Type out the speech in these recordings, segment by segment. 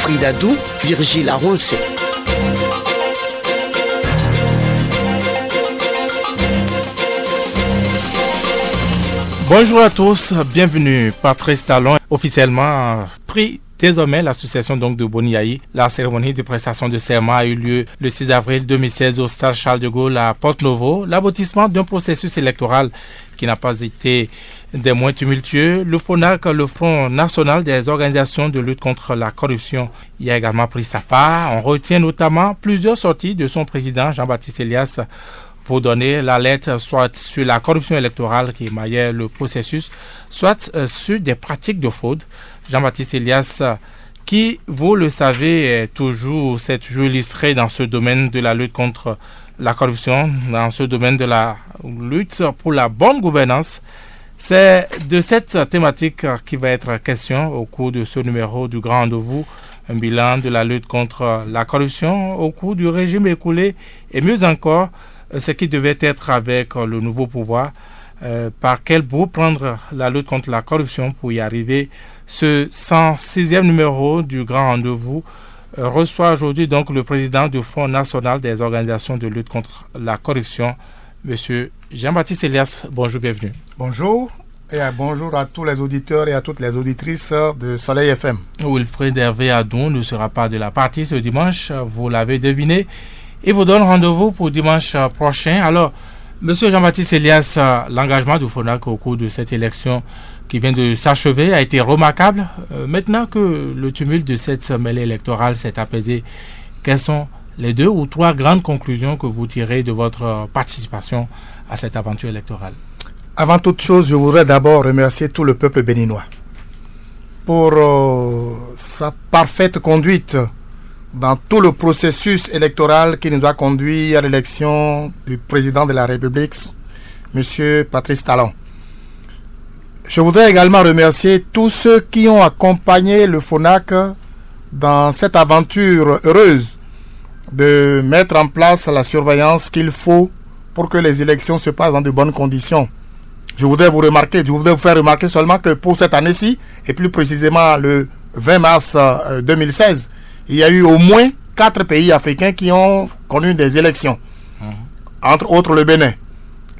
Frida Dou, Virgile Arouansé. Bonjour à tous, bienvenue. Patrice Talon, officiellement pris désormais l'association de Boniaï. La cérémonie de prestation de serment a eu lieu le 6 avril 2016 au stade Charles de Gaulle à Porte-Novo. L'aboutissement d'un processus électoral qui n'a pas été des moins tumultueux. Le FONAC, le Front National des Organisations de lutte contre la corruption, y a également pris sa part. On retient notamment plusieurs sorties de son président Jean-Baptiste Elias pour donner l'alerte soit sur la corruption électorale qui émaillait le processus, soit sur des pratiques de fraude. Jean-Baptiste Elias, qui, vous le savez, s'est toujours illustré dans ce domaine de la lutte contre la corruption, dans ce domaine de la lutte pour la bonne gouvernance. C'est de cette thématique qui va être question au cours de ce numéro du Grand Rendez-vous, un bilan de la lutte contre la corruption au cours du régime écoulé et mieux encore, ce qui devait être avec le nouveau pouvoir, par quel bout prendre la lutte contre la corruption pour y arriver. Ce 106e numéro du Grand Rendez-vous reçoit aujourd'hui donc le président du Front National des Organisations de lutte contre la corruption, Monsieur Jean-Baptiste Elias. Bonjour, bienvenue. Bonjour et bonjour à tous les auditeurs et à toutes les auditrices de Soleil FM. Wilfred Hervé Adon ne sera pas de la partie ce dimanche, vous l'avez deviné, et vous donne rendez-vous pour dimanche prochain. Alors, Monsieur Jean-Baptiste Elias, l'engagement du FONAC au cours de cette élection qui vient de s'achever a été remarquable. Maintenant que le tumulte de cette mêlée électorale s'est apaisé, quelles sont les 2 ou 3 grandes conclusions que vous tirez de votre participation à cette aventure électorale? Avant toute chose, je voudrais d'abord remercier tout le peuple béninois pour sa parfaite conduite dans tout le processus électoral qui nous a conduit à l'élection du président de la République, M. Patrice Talon. Je voudrais également remercier tous ceux qui ont accompagné le FONAC dans cette aventure heureuse de mettre en place la surveillance qu'il faut pour que les élections se passent dans de bonnes conditions. Je voudrais vous faire remarquer seulement que pour cette année-ci, et plus précisément le 20 mars 2016, il y a eu au moins 4 pays africains qui ont connu des élections. Entre autres le Bénin.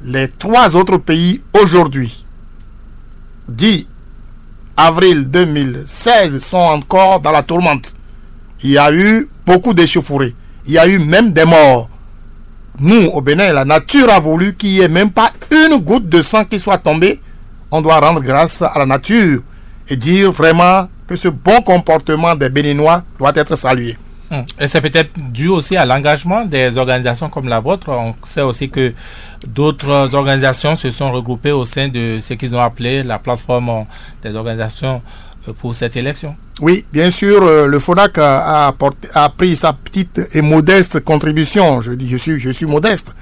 Les 3 autres pays aujourd'hui, 10 avril 2016, sont encore dans la tourmente. Il y a eu beaucoup d'échauffourées. Il y a eu même des morts. Nous, au Bénin, la nature a voulu qu'il n'y ait même pas une goutte de sang qui soit tombée. On doit rendre grâce à la nature et dire vraiment que ce bon comportement des Béninois doit être salué. Et c'est peut-être dû aussi à l'engagement des organisations comme la vôtre. On sait aussi que d'autres organisations se sont regroupées au sein de ce qu'ils ont appelé la plateforme des organisations pour cette élection. Oui, bien sûr, le FONAC a pris sa petite et modeste contribution. Je suis modeste,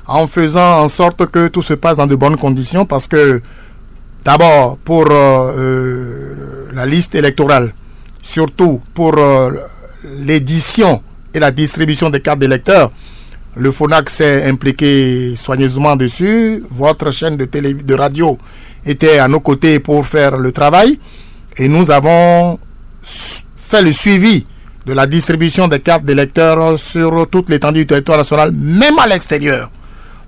en faisant en sorte que tout se passe dans de bonnes conditions, parce que d'abord pour la liste électorale, surtout pour l'édition et la distribution des cartes d'électeurs, le FONAC s'est impliqué soigneusement dessus. Votre chaîne de radio était à nos côtés pour faire le travail, et nous avons fait le suivi de la distribution des cartes d'électeurs sur toute l'étendue du territoire national, même à l'extérieur.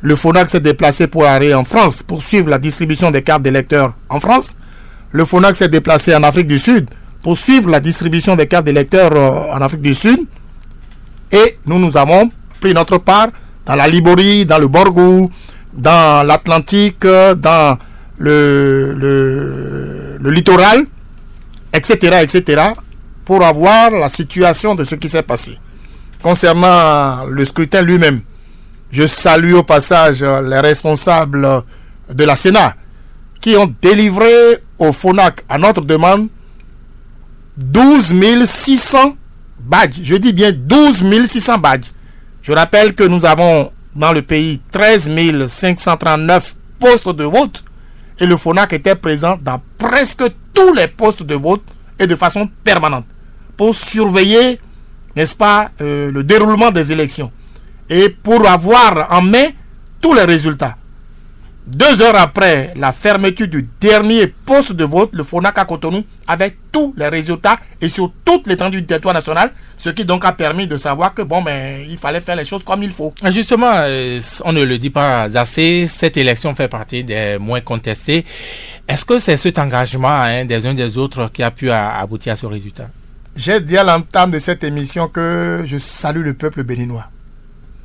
Le FONAC s'est déplacé pour aller en France pour suivre la distribution des cartes d'électeurs en France. Le FONAC s'est déplacé en Afrique du Sud pour suivre la distribution des cartes d'électeurs en Afrique du Sud. Et nous avons pris notre part dans la Liborie, dans le Borgou, dans l'Atlantique, dans le littoral, etc., pour avoir la situation de ce qui s'est passé. Concernant le scrutin lui-même, je salue au passage les responsables de la Sénat qui ont délivré au FONAC, à notre demande, 12 600 badges. Je dis bien 12 600 badges. Je rappelle que nous avons dans le pays 13 539 postes de vote et le FONAC était présent dans presque tous les postes de vote et de façon permanente pour surveiller, n'est-ce pas, le déroulement des élections et pour avoir en main tous les résultats. 2 heures après la fermeture du dernier poste de vote, le FONAC à Cotonou avait tous les résultats et sur toute l'étendue du territoire national, ce qui donc a permis de savoir que il fallait faire les choses comme il faut. Justement, on ne le dit pas assez, cette élection fait partie des moins contestées. Est-ce que c'est cet engagement des uns des autres qui a pu aboutir à ce résultat? J'ai dit à l'entame de cette émission que je salue le peuple béninois.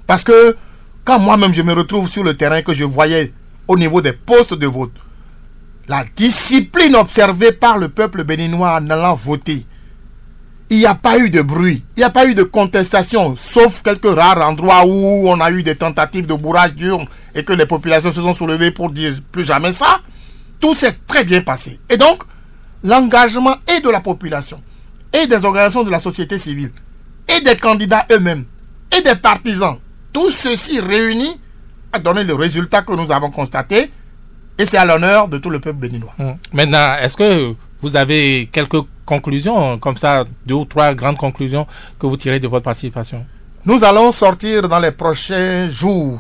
Parce que quand moi-même je me retrouve sur le terrain, que je voyais au niveau des postes de vote, la discipline observée par le peuple béninois en allant voter, il n'y a pas eu de bruit, il n'y a pas eu de contestation, sauf quelques rares endroits où on a eu des tentatives de bourrage d'urnes et que les populations se sont soulevées pour dire plus jamais ça. Tout s'est très bien passé. Et donc, l'engagement et de la population, et des organisations de la société civile, et des candidats eux-mêmes, et des partisans, tout ceci réunis a donné le résultat que nous avons constaté, et c'est à l'honneur de tout le peuple béninois. Maintenant, est-ce que vous avez quelques conclusions, comme ça, 2 ou 3 grandes conclusions que vous tirez de votre participation? Nous allons sortir dans les prochains jours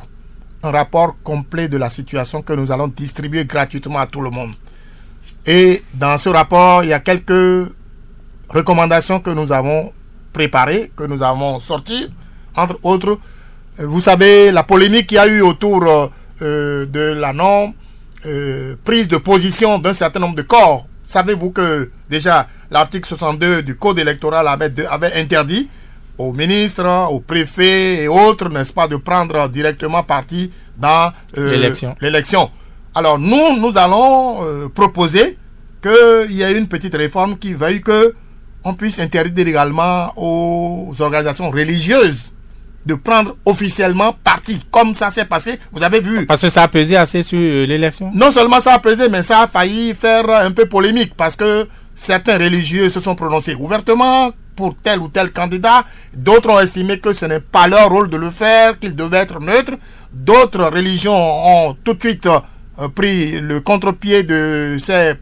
un rapport complet de la situation que nous allons distribuer gratuitement à tout le monde. Et dans ce rapport, il y a quelques recommandations que nous avons préparées, que nous avons sorties, entre autres. Vous savez, la polémique qu'il y a eu autour de la non prise de position d'un certain nombre de corps. Savez-vous que déjà l'article 62 du Code électoral avait interdit aux ministres, aux préfets et autres, n'est-ce pas, de prendre directement parti dans l'élection. Alors nous allons proposer qu'il y ait une petite réforme qui veuille qu'on puisse interdire également aux organisations religieuses de prendre officiellement parti, comme ça s'est passé, vous avez vu. Parce que ça a pesé assez sur l'élection? Non seulement ça a pesé, mais ça a failli faire un peu polémique, parce que certains religieux se sont prononcés ouvertement pour tel ou tel candidat, d'autres ont estimé que ce n'est pas leur rôle de le faire, qu'ils devaient être neutres, d'autres religions ont tout de suite pris le contre-pied de ces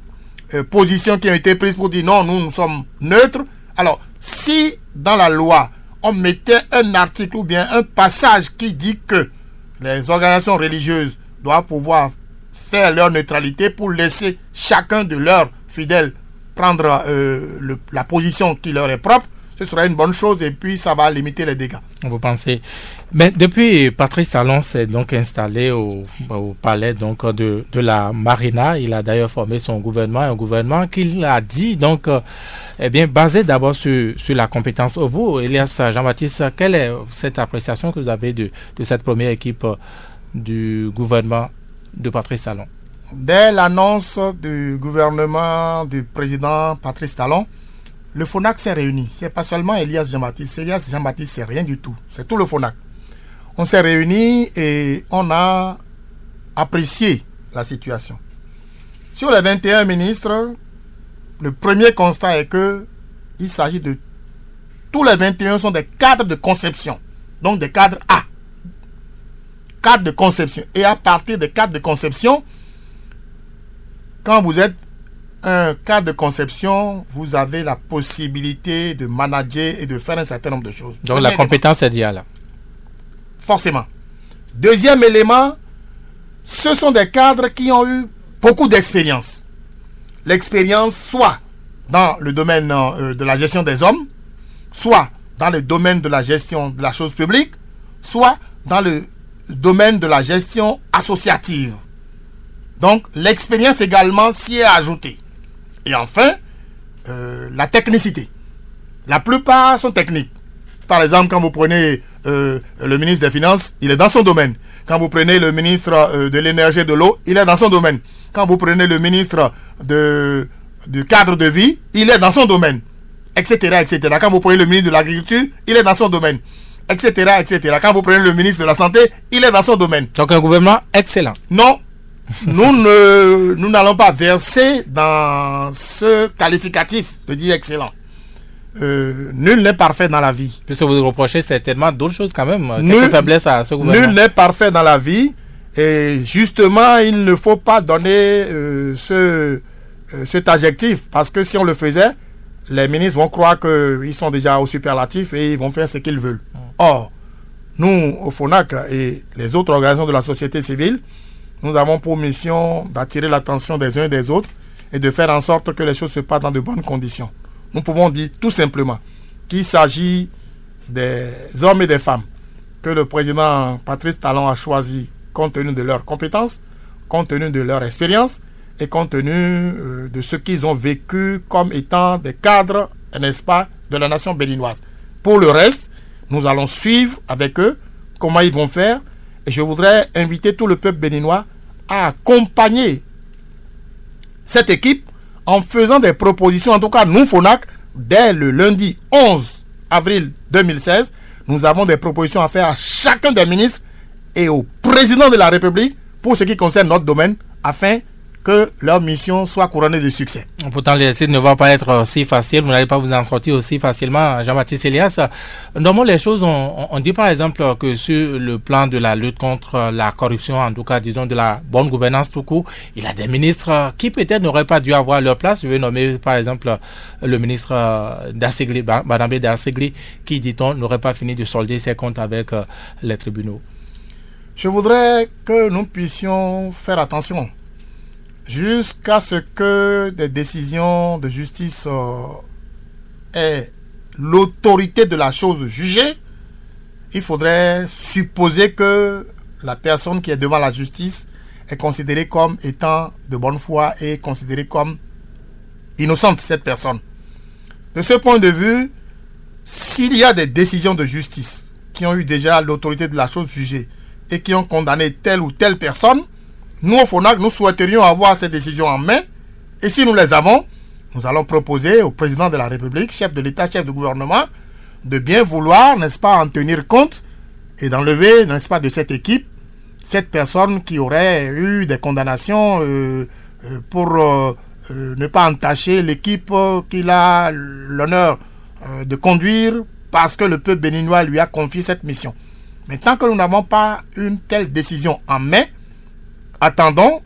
positions qui ont été prises pour dire non, nous sommes neutres. Alors, si dans la loi, on mettait un article ou bien un passage qui dit que les organisations religieuses doivent pouvoir faire leur neutralité pour laisser chacun de leurs fidèles prendre la position qui leur est propre, ce serait une bonne chose et puis ça va limiter les dégâts. Vous pensez? Mais depuis, Patrice Talon s'est donc installé au palais donc de la Marina. Il a d'ailleurs formé son gouvernement, un gouvernement qu'il a dit donc basé d'abord sur la compétence. Vous, Elias Jean-Baptiste, quelle est cette appréciation que vous avez de cette première équipe du gouvernement de Patrice Talon? Dès l'annonce du gouvernement du président Patrice Talon, le FONAC s'est réuni. C'est pas seulement Elias Jean-Baptiste. Elias Jean-Baptiste, c'est rien du tout. C'est tout le FONAC. On s'est réunis et on a apprécié la situation. Sur les 21 ministres, le premier constat est que il s'agit de... Tous les 21 sont des cadres de conception. Donc des cadres A. Cadres de conception. Et à partir des cadres de conception, quand vous êtes un cadre de conception, vous avez la possibilité de manager et de faire un certain nombre de choses. Donc la compétence est liée là. Forcément. Deuxième élément, ce sont des cadres qui ont eu beaucoup d'expérience. L'expérience soit dans le domaine de la gestion des hommes, soit dans le domaine de la gestion de la chose publique, soit dans le domaine de la gestion associative. Donc l'expérience également s'y est ajoutée. Et enfin, la technicité. La plupart sont techniques. Par exemple, quand vous prenez le ministre des Finances, il est dans son domaine. Quand vous prenez le ministre de l'Énergie et de l'Eau, il est dans son domaine. Quand vous prenez le ministre du cadre de vie, il est dans son domaine. Etc., etc. Quand vous prenez le ministre de l'Agriculture, il est dans son domaine. Etc., etc. Quand vous prenez le ministre de la Santé, il est dans son domaine. Donc un gouvernement excellent. Non. Nous n'allons pas verser dans ce qualificatif de dire excellent. Nul n'est parfait dans la vie. Puisque vous reprochez certainement d'autres choses quand même. Quelques faiblesses à ce gouvernement. Nul n'est parfait dans la vie. Et justement, il ne faut pas donner cet adjectif. Parce que si on le faisait, les ministres vont croire qu'ils sont déjà au superlatif et ils vont faire ce qu'ils veulent. Or, nous, au FONAC et les autres organisations de la société civile, nous avons pour mission d'attirer l'attention des uns et des autres et de faire en sorte que les choses se passent dans de bonnes conditions. Nous pouvons dire tout simplement qu'il s'agit des hommes et des femmes que le président Patrice Talon a choisi compte tenu de leurs compétences, compte tenu de leur expérience et compte tenu de ce qu'ils ont vécu comme étant des cadres, n'est-ce pas, de la nation béninoise. Pour le reste, nous allons suivre avec eux comment ils vont faire et je voudrais inviter tout le peuple béninois à accompagner cette équipe en faisant des propositions. En tout cas, nous, FONAC, dès le lundi 11 avril 2016, nous avons des propositions à faire à chacun des ministres et au président de la République pour ce qui concerne notre domaine, afin que leur mission soit couronnée de succès. Pourtant, l'exercice ne va pas être aussi facile. Vous n'allez pas vous en sortir aussi facilement, Jean-Baptiste Elias. Normalement, les choses, on dit par exemple que sur le plan de la lutte contre la corruption, en tout cas, disons, de la bonne gouvernance tout court, il y a des ministres qui peut-être n'auraient pas dû avoir leur place. Je vais nommer par exemple le ministre d'Assegli, Badambé d'Assegli, qui, dit-on, n'aurait pas fini de solder ses comptes avec les tribunaux. Je voudrais que nous puissions faire attention jusqu'à ce que des décisions de justice aient l'autorité de la chose jugée. Il faudrait supposer que la personne qui est devant la justice est considérée comme étant de bonne foi et considérée comme innocente, cette personne. De ce point de vue, s'il y a des décisions de justice qui ont eu déjà l'autorité de la chose jugée et qui ont condamné telle ou telle personne, nous, au FONAC, nous souhaiterions avoir ces décisions en main. Et si nous les avons, nous allons proposer au président de la République, chef de l'État, chef de gouvernement, de bien vouloir, n'est-ce pas, en tenir compte et d'enlever, n'est-ce pas, de cette équipe, cette personne qui aurait eu des condamnations pour ne pas entacher l'équipe qu'il a l'honneur de conduire parce que le peuple béninois lui a confié cette mission. Mais tant que nous n'avons pas une telle décision en main, attendons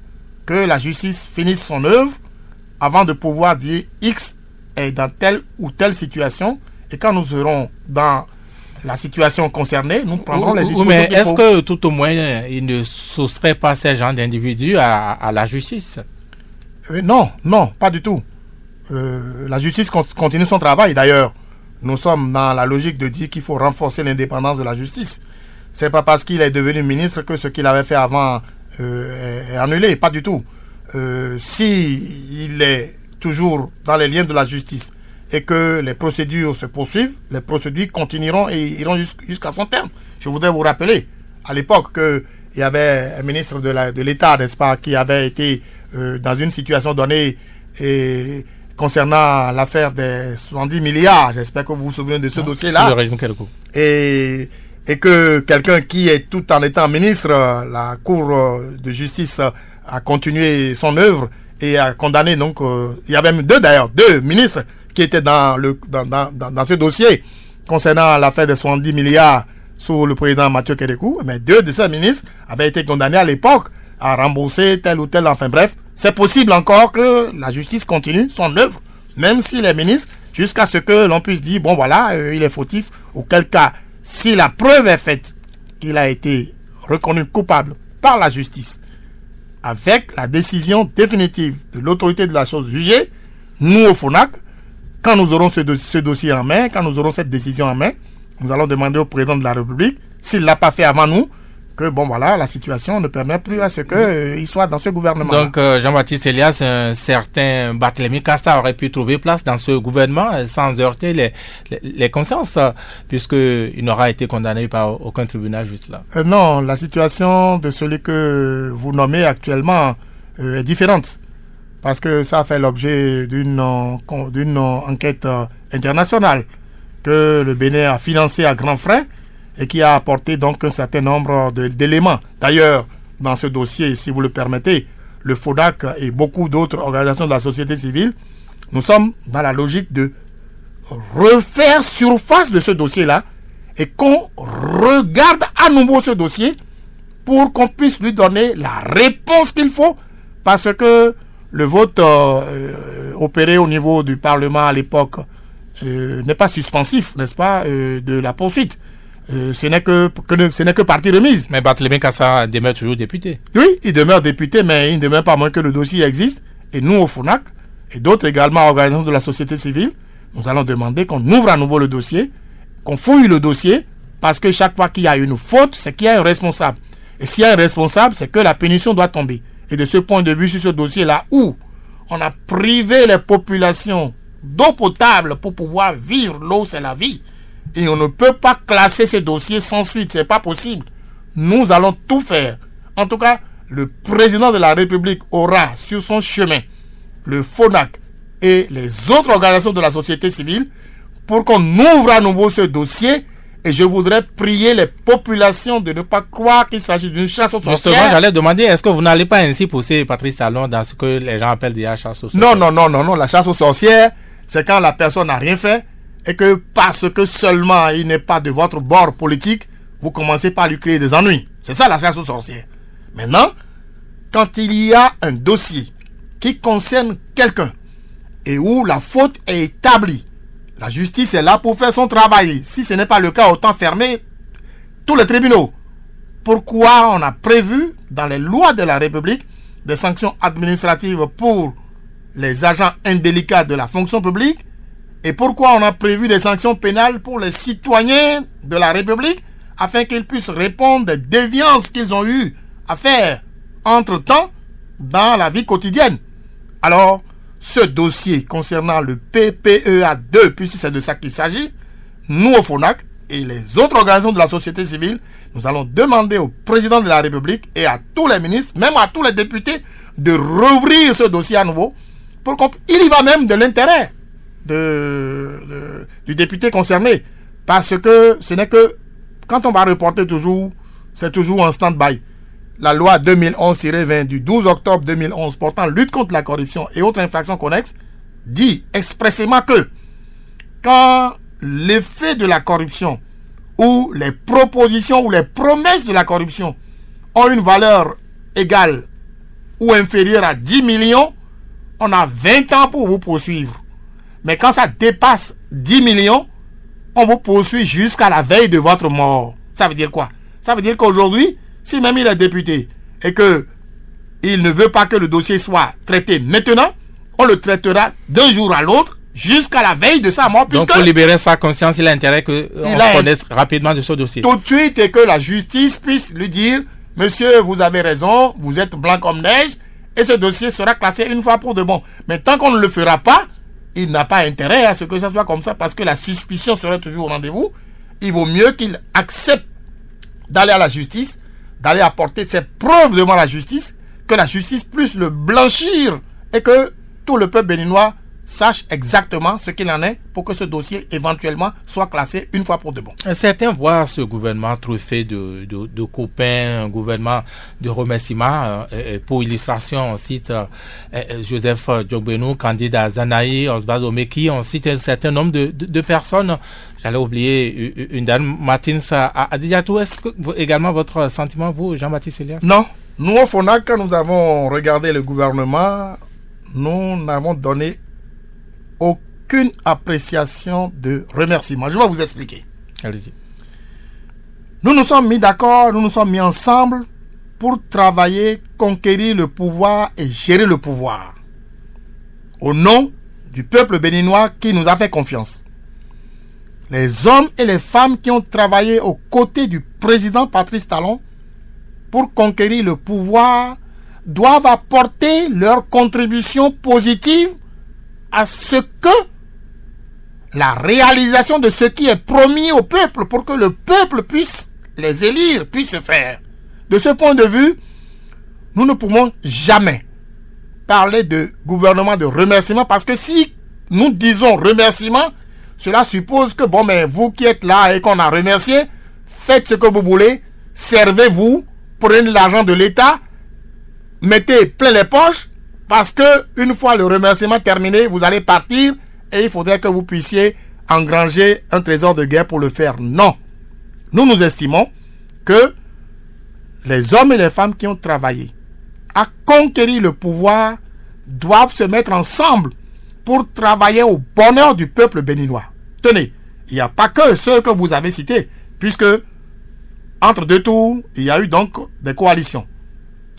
que la justice finisse son œuvre avant de pouvoir dire X est dans telle ou telle situation. Et quand nous serons dans la situation concernée, nous prendrons les dispositions. Mais est-ce que tout au moins, il ne soustrait pas ces gens d'individus à la justice? Non, pas du tout. La justice continue son travail. D'ailleurs, nous sommes dans la logique de dire qu'il faut renforcer l'indépendance de la justice. C'est pas parce qu'il est devenu ministre que ce qu'il avait fait avant est annulé, pas du tout. Si il est toujours dans les liens de la justice et que les procédures se poursuivent, les procédures continueront et iront jusqu'à son terme. Je voudrais vous rappeler, à l'époque, qu'il y avait un ministre de l'État, n'est-ce pas, qui avait été dans une situation donnée et concernant l'affaire des 70 milliards. J'espère que vous vous souvenez de ce dossier-là. Le régime Kédougou. Et que quelqu'un qui est tout en étant ministre, la Cour de justice a continué son œuvre et a condamné, donc, il y avait même deux ministres qui étaient dans ce dossier concernant l'affaire des 70 milliards sous le président Mathieu Kédougou. Mais deux de ces ministres avaient été condamnés à l'époque à rembourser tel ou tel, enfin bref. C'est possible encore que la justice continue son œuvre, même si les ministres, jusqu'à ce que l'on puisse dire, bon voilà, il est fautif, auquel cas, si la preuve est faite qu'il a été reconnu coupable par la justice, avec la décision définitive de l'autorité de la chose jugée, nous au FONAC, quand nous aurons ce dossier en main, quand nous aurons cette décision en main, nous allons demander au président de la République, s'il ne l'a pas fait avant nous, que bon voilà, la situation ne permet plus à ce qu'il soit dans ce gouvernement. Donc Jean-Baptiste Elias, un certain Barthélemy Casta aurait pu trouver place dans ce gouvernement sans heurter les consciences, puisqu'il n'aura été condamné par aucun tribunal juste là. Non, la situation de celui que vous nommez actuellement est différente, parce que ça fait l'objet d'une enquête internationale que le Bénin a financée à grands frais et qui a apporté donc un certain nombre d'éléments. D'ailleurs, dans ce dossier, si vous le permettez, le FONAC et beaucoup d'autres organisations de la société civile, nous sommes dans la logique de refaire surface de ce dossier-là et qu'on regarde à nouveau ce dossier pour qu'on puisse lui donner la réponse qu'il faut, parce que le vote opéré au niveau du Parlement à l'époque n'est pas suspensif, n'est-ce pas, de la poursuite. ce n'est que partie remise. Mais Barthélémy Kassa demeure toujours député. Oui, il demeure député, mais il ne demeure pas moins que le dossier existe. Et nous, au FONAC, et d'autres également organisations de la société civile, nous allons demander qu'on ouvre à nouveau le dossier, qu'on fouille le dossier, parce que chaque fois qu'il y a une faute, c'est qu'il y a un responsable. Et s'il y a un responsable, c'est que la punition doit tomber. Et de ce point de vue, sur ce dossier-là, où on a privé les populations d'eau potable pour pouvoir vivre, l'eau c'est la vie, et on ne peut pas classer ces dossiers sans suite, c'est pas possible. Nous allons tout faire. En tout cas, le président de la République aura sur son chemin le FONAC et les autres organisations de la société civile pour qu'on ouvre à nouveau ce dossier. Et je voudrais prier les populations de ne pas croire qu'il s'agit d'une chasse aux sorcières. Justement, j'allais demander, est-ce que vous n'allez pas ainsi pousser Patrice Talon dans ce que les gens appellent déjà chasse aux sorcières? Non. La chasse aux sorcières, c'est quand la personne n'a rien fait et que parce que seulement il n'est pas de votre bord politique, vous commencez par lui créer des ennuis. C'est ça la chasse aux sorcières. Maintenant, quand il y a un dossier qui concerne quelqu'un et où la faute est établie, la justice est là pour faire son travail. Si ce n'est pas le cas, autant fermer tous les tribunaux. Pourquoi on a prévu dans les lois de la République des sanctions administratives pour les agents indélicats de la fonction publique? Et pourquoi on a prévu des sanctions pénales pour les citoyens de la République afin qu'ils puissent répondre des déviances qu'ils ont eu à faire entre-temps dans la vie quotidienne? Alors, ce dossier concernant le PPEA2, puisque c'est de ça qu'il s'agit, nous au FONAC et les autres organisations de la société civile, nous allons demander au président de la République et à tous les ministres, même à tous les députés, de rouvrir ce dossier à nouveau. Il y va même de l'intérêt du député concerné. Parce que ce n'est que, quand on va reporter toujours, c'est toujours en stand-by. La loi 2011-20 du 12 octobre 2011 portant lutte contre la corruption et autres infractions connexes dit expressément que quand l'effet de la corruption ou les propositions ou les promesses de la corruption ont une valeur égale ou inférieure à 10 millions, on a 20 ans pour vous poursuivre. Mais quand ça dépasse 10 millions, on vous poursuit jusqu'à la veille de votre mort. Ça veut dire quoi? Ça veut dire qu'aujourd'hui, si même il est député et qu'il ne veut pas que le dossier soit traité maintenant, on le traitera d'un jour à l'autre jusqu'à la veille de sa mort. Donc pour libérer sa conscience, il a intérêt qu'on connaisse rapidement de ce dossier. Tout de suite, et que la justice puisse lui dire, monsieur, vous avez raison, vous êtes blanc comme neige, et ce dossier sera classé une fois pour de bon. Mais tant qu'on ne le fera pas, il n'a pas intérêt à ce que ça soit comme ça, parce que la suspicion serait toujours au rendez-vous. Il vaut mieux qu'il accepte d'aller à la justice, d'aller apporter ses preuves devant la justice, que la justice puisse le blanchir et que tout le peuple béninois sache exactement ce qu'il en est pour que ce dossier éventuellement soit classé une fois pour de bon. Certains voient ce gouvernement truffé de copains, un gouvernement de remerciements. Pour illustration, on cite Joseph Djogbenou, candidat à Zanaï, Osvaldo Meki, on cite un certain nombre de personnes. J'allais oublier une dame, Martins Adjatou. Est-ce que également votre sentiment, vous, Jean-Baptiste Elias? Non. Nous, au FONAC, quand nous avons regardé le gouvernement, nous n'avons donné aucune appréciation de remerciement. Je vais vous expliquer. Allez-y. Nous nous sommes mis d'accord, nous nous sommes mis ensemble pour travailler, conquérir le pouvoir et gérer le pouvoir. Au nom du peuple béninois qui nous a fait confiance. Les hommes et les femmes qui ont travaillé aux côtés du président Patrice Talon pour conquérir le pouvoir doivent apporter leur contribution positive à ce que la réalisation de ce qui est promis au peuple pour que le peuple puisse les élire, puisse se faire. De ce point de vue, nous ne pouvons jamais parler de gouvernement de remerciement parce que si nous disons remerciement, cela suppose que bon, mais vous qui êtes là et qu'on a remercié, faites ce que vous voulez, servez-vous, prenez l'argent de l'État, mettez plein les poches. Parce que une fois le remerciement terminé, vous allez partir et il faudrait que vous puissiez engranger un trésor de guerre pour le faire. Non. Nous estimons que les hommes et les femmes qui ont travaillé à conquérir le pouvoir doivent se mettre ensemble pour travailler au bonheur du peuple béninois. Tenez, il n'y a pas que ceux que vous avez cités. Puisque, entre deux tours, il y a eu donc des coalitions.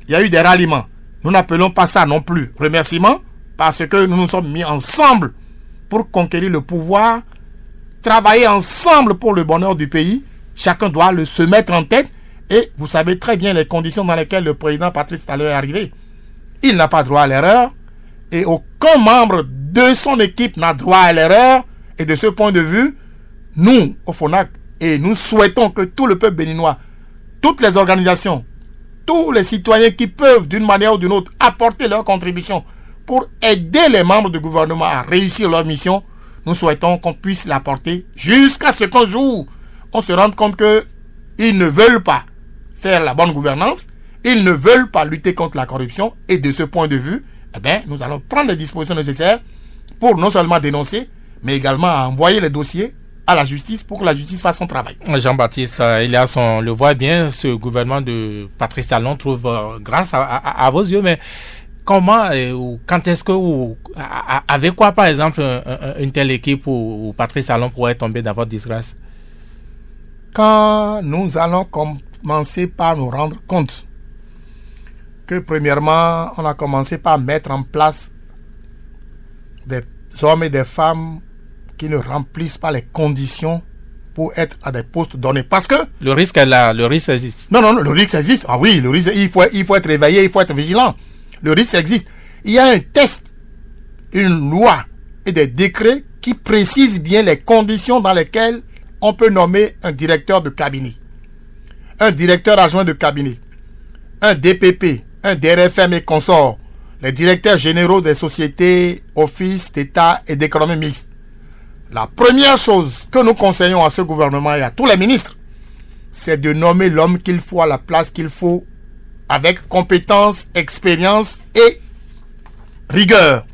Il y a eu des ralliements. Nous n'appelons pas ça non plus remerciement, parce que nous nous sommes mis ensemble pour conquérir le pouvoir, travailler ensemble pour le bonheur du pays. Chacun doit se mettre en tête. Et vous savez très bien les conditions dans lesquelles le président Patrice Talon est arrivé. Il n'a pas droit à l'erreur. Et aucun membre de son équipe n'a droit à l'erreur. Et de ce point de vue, nous, au FONAC, et nous souhaitons que tout le peuple béninois, toutes les organisations, tous les citoyens qui peuvent d'une manière ou d'une autre apporter leur contribution pour aider les membres du gouvernement à réussir leur mission, nous souhaitons qu'on puisse l'apporter jusqu'à ce qu'un jour on se rende compte qu'ils ne veulent pas faire la bonne gouvernance, ils ne veulent pas lutter contre la corruption, et de ce point de vue, nous allons prendre les dispositions nécessaires pour non seulement dénoncer, mais également envoyer les dossiers à la justice pour que la justice fasse son travail. Jean-Baptiste Elias, on le voit bien, ce gouvernement de Patrice Talon trouve grâce à vos yeux, mais comment ou quand est-ce que avec quoi par exemple une telle équipe ou Patrice Talon pourrait tomber dans votre disgrâce? Quand nous allons commencer par nous rendre compte que premièrement, on a commencé par mettre en place des hommes et des femmes qui ne remplissent pas les conditions pour être à des postes donnés. Parce que... Le risque est là, le risque existe. Non, le risque existe. Ah oui, le risque, il faut être réveillé, il faut être vigilant. Le risque existe. Il y a un test, une loi et des décrets qui précisent bien les conditions dans lesquelles on peut nommer un directeur de cabinet, un directeur adjoint de cabinet, un DPP, un DRFM et consorts, les directeurs généraux des sociétés, offices d'État et d'économie mixte. La première chose que nous conseillons à ce gouvernement et à tous les ministres, c'est de nommer l'homme qu'il faut à la place qu'il faut, avec compétence, expérience et rigueur.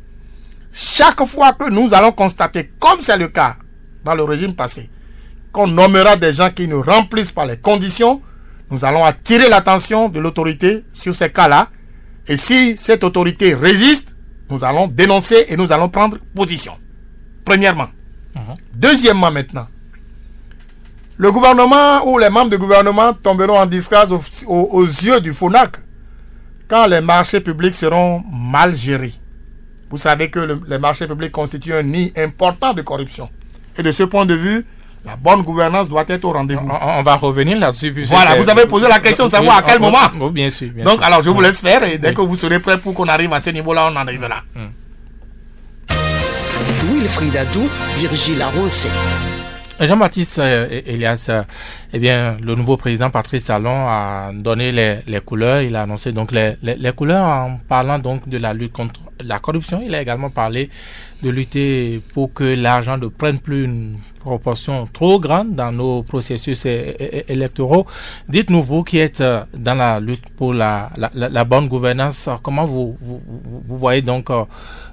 Chaque fois que nous allons constater, comme c'est le cas dans le régime passé, qu'on nommera des gens qui ne remplissent pas les conditions, nous allons attirer l'attention de l'autorité sur ces cas-là. Et si cette autorité résiste, nous allons dénoncer et nous allons prendre position. Premièrement. Deuxièmement maintenant, le gouvernement ou les membres du gouvernement tomberont en disgrâce aux yeux du FONAC quand les marchés publics seront mal gérés. Vous savez que les marchés publics constituent un nid important de corruption. Et de ce point de vue, la bonne gouvernance doit être au rendez-vous. On va revenir là-dessus. Voilà, vous avez posé la question de savoir à quel moment. Bien sûr. Donc, alors, je vous laisse faire et dès que vous serez prêts pour qu'on arrive à ce niveau-là, on en arrivera. Wilfried Adou, Virgile Arouancé. Jean-Baptiste Elias, le nouveau président Patrice Talon a donné les couleurs. Il a annoncé donc les couleurs en parlant donc de la lutte contre la corruption. Il a également parlé de lutter pour que l'argent ne prenne plus une proportion trop grande dans nos processus électoraux. Dites-nous, vous qui êtes dans la lutte pour la bonne gouvernance, comment vous voyez donc,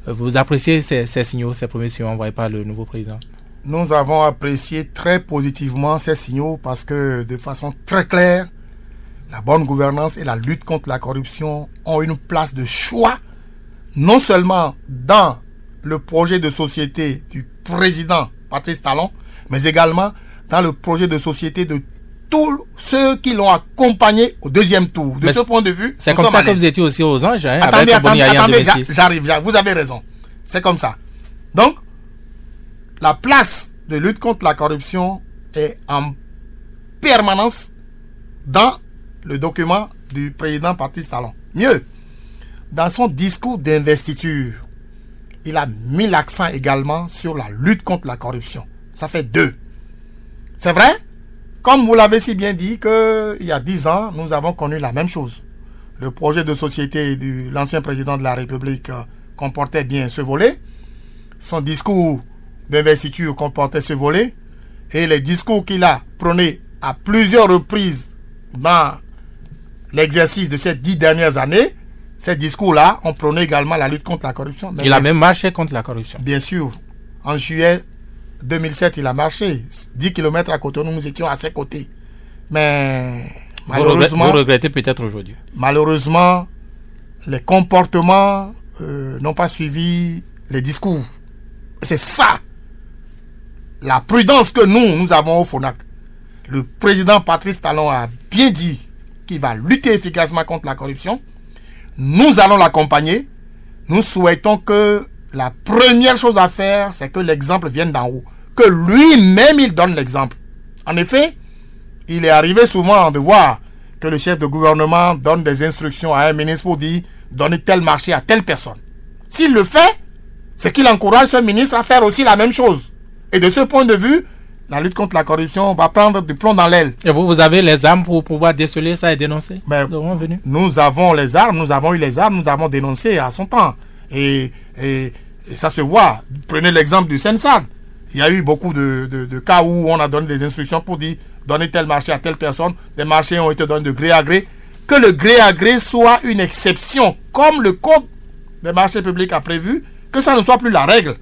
vous appréciez ces signaux, ces premiers signaux envoyés par le nouveau président? Nous avons apprécié très positivement ces signaux parce que de façon très claire, la bonne gouvernance et la lutte contre la corruption ont une place de choix, non seulement dans le projet de société du président Patrice Talon, mais également dans le projet de société de tous ceux qui l'ont accompagné au deuxième tour. De ce point de vue, c'est comme ça que vous étiez aussi aux anges. Attendez, j'arrive, vous avez raison. C'est comme ça. Donc, la place de lutte contre la corruption est en permanence dans le document du président Patrice Talon. Mieux, dans son discours d'investiture, il a mis l'accent également sur la lutte contre la corruption. Ça fait 2. C'est vrai, comme vous l'avez si bien dit, qu'il y a 10 ans, nous avons connu la même chose. Le projet de société de l'ancien président de la République comportait bien ce volet. Son discours d'investiture comportait ce volet. Et les discours qu'il a prônés à plusieurs reprises dans l'exercice de ces 10 dernières années, ces discours-là ont prôné également la lutte contre la corruption. Mais il a même marché contre la corruption. Bien sûr. En juillet 2007, il a marché. 10 km à Cotonou, nous étions à ses côtés. Mais malheureusement... Vous regrettez peut-être aujourd'hui. Malheureusement, les comportements n'ont pas suivi les discours. C'est ça, la prudence que nous avons au FONAC. le président Patrice Talon a bien dit qu'il va lutter efficacement contre la corruption. Nous allons l'accompagner. Nous souhaitons que la première chose à faire, c'est que l'exemple vienne d'en haut. Que lui-même, il donne l'exemple. En effet, il est arrivé souvent de voir que le chef de gouvernement donne des instructions à un ministre pour dire donner tel marché à telle personne. S'il le fait, c'est qu'il encourage ce ministre à faire aussi la même chose. Et de ce point de vue, la lutte contre la corruption va prendre du plomb dans l'aile. Et vous avez les armes pour pouvoir déceler ça et dénoncer? Mais nous avons les armes, nous avons eu les armes, nous avons dénoncé à son temps. Et ça se voit. Prenez l'exemple du Sensad. Il y a eu beaucoup de cas où on a donné des instructions pour dire donner tel marché à telle personne. Des marchés ont été donnés de gré à gré. Que le gré à gré soit une exception, comme le code des marchés publics a prévu, que ça ne soit plus la règle.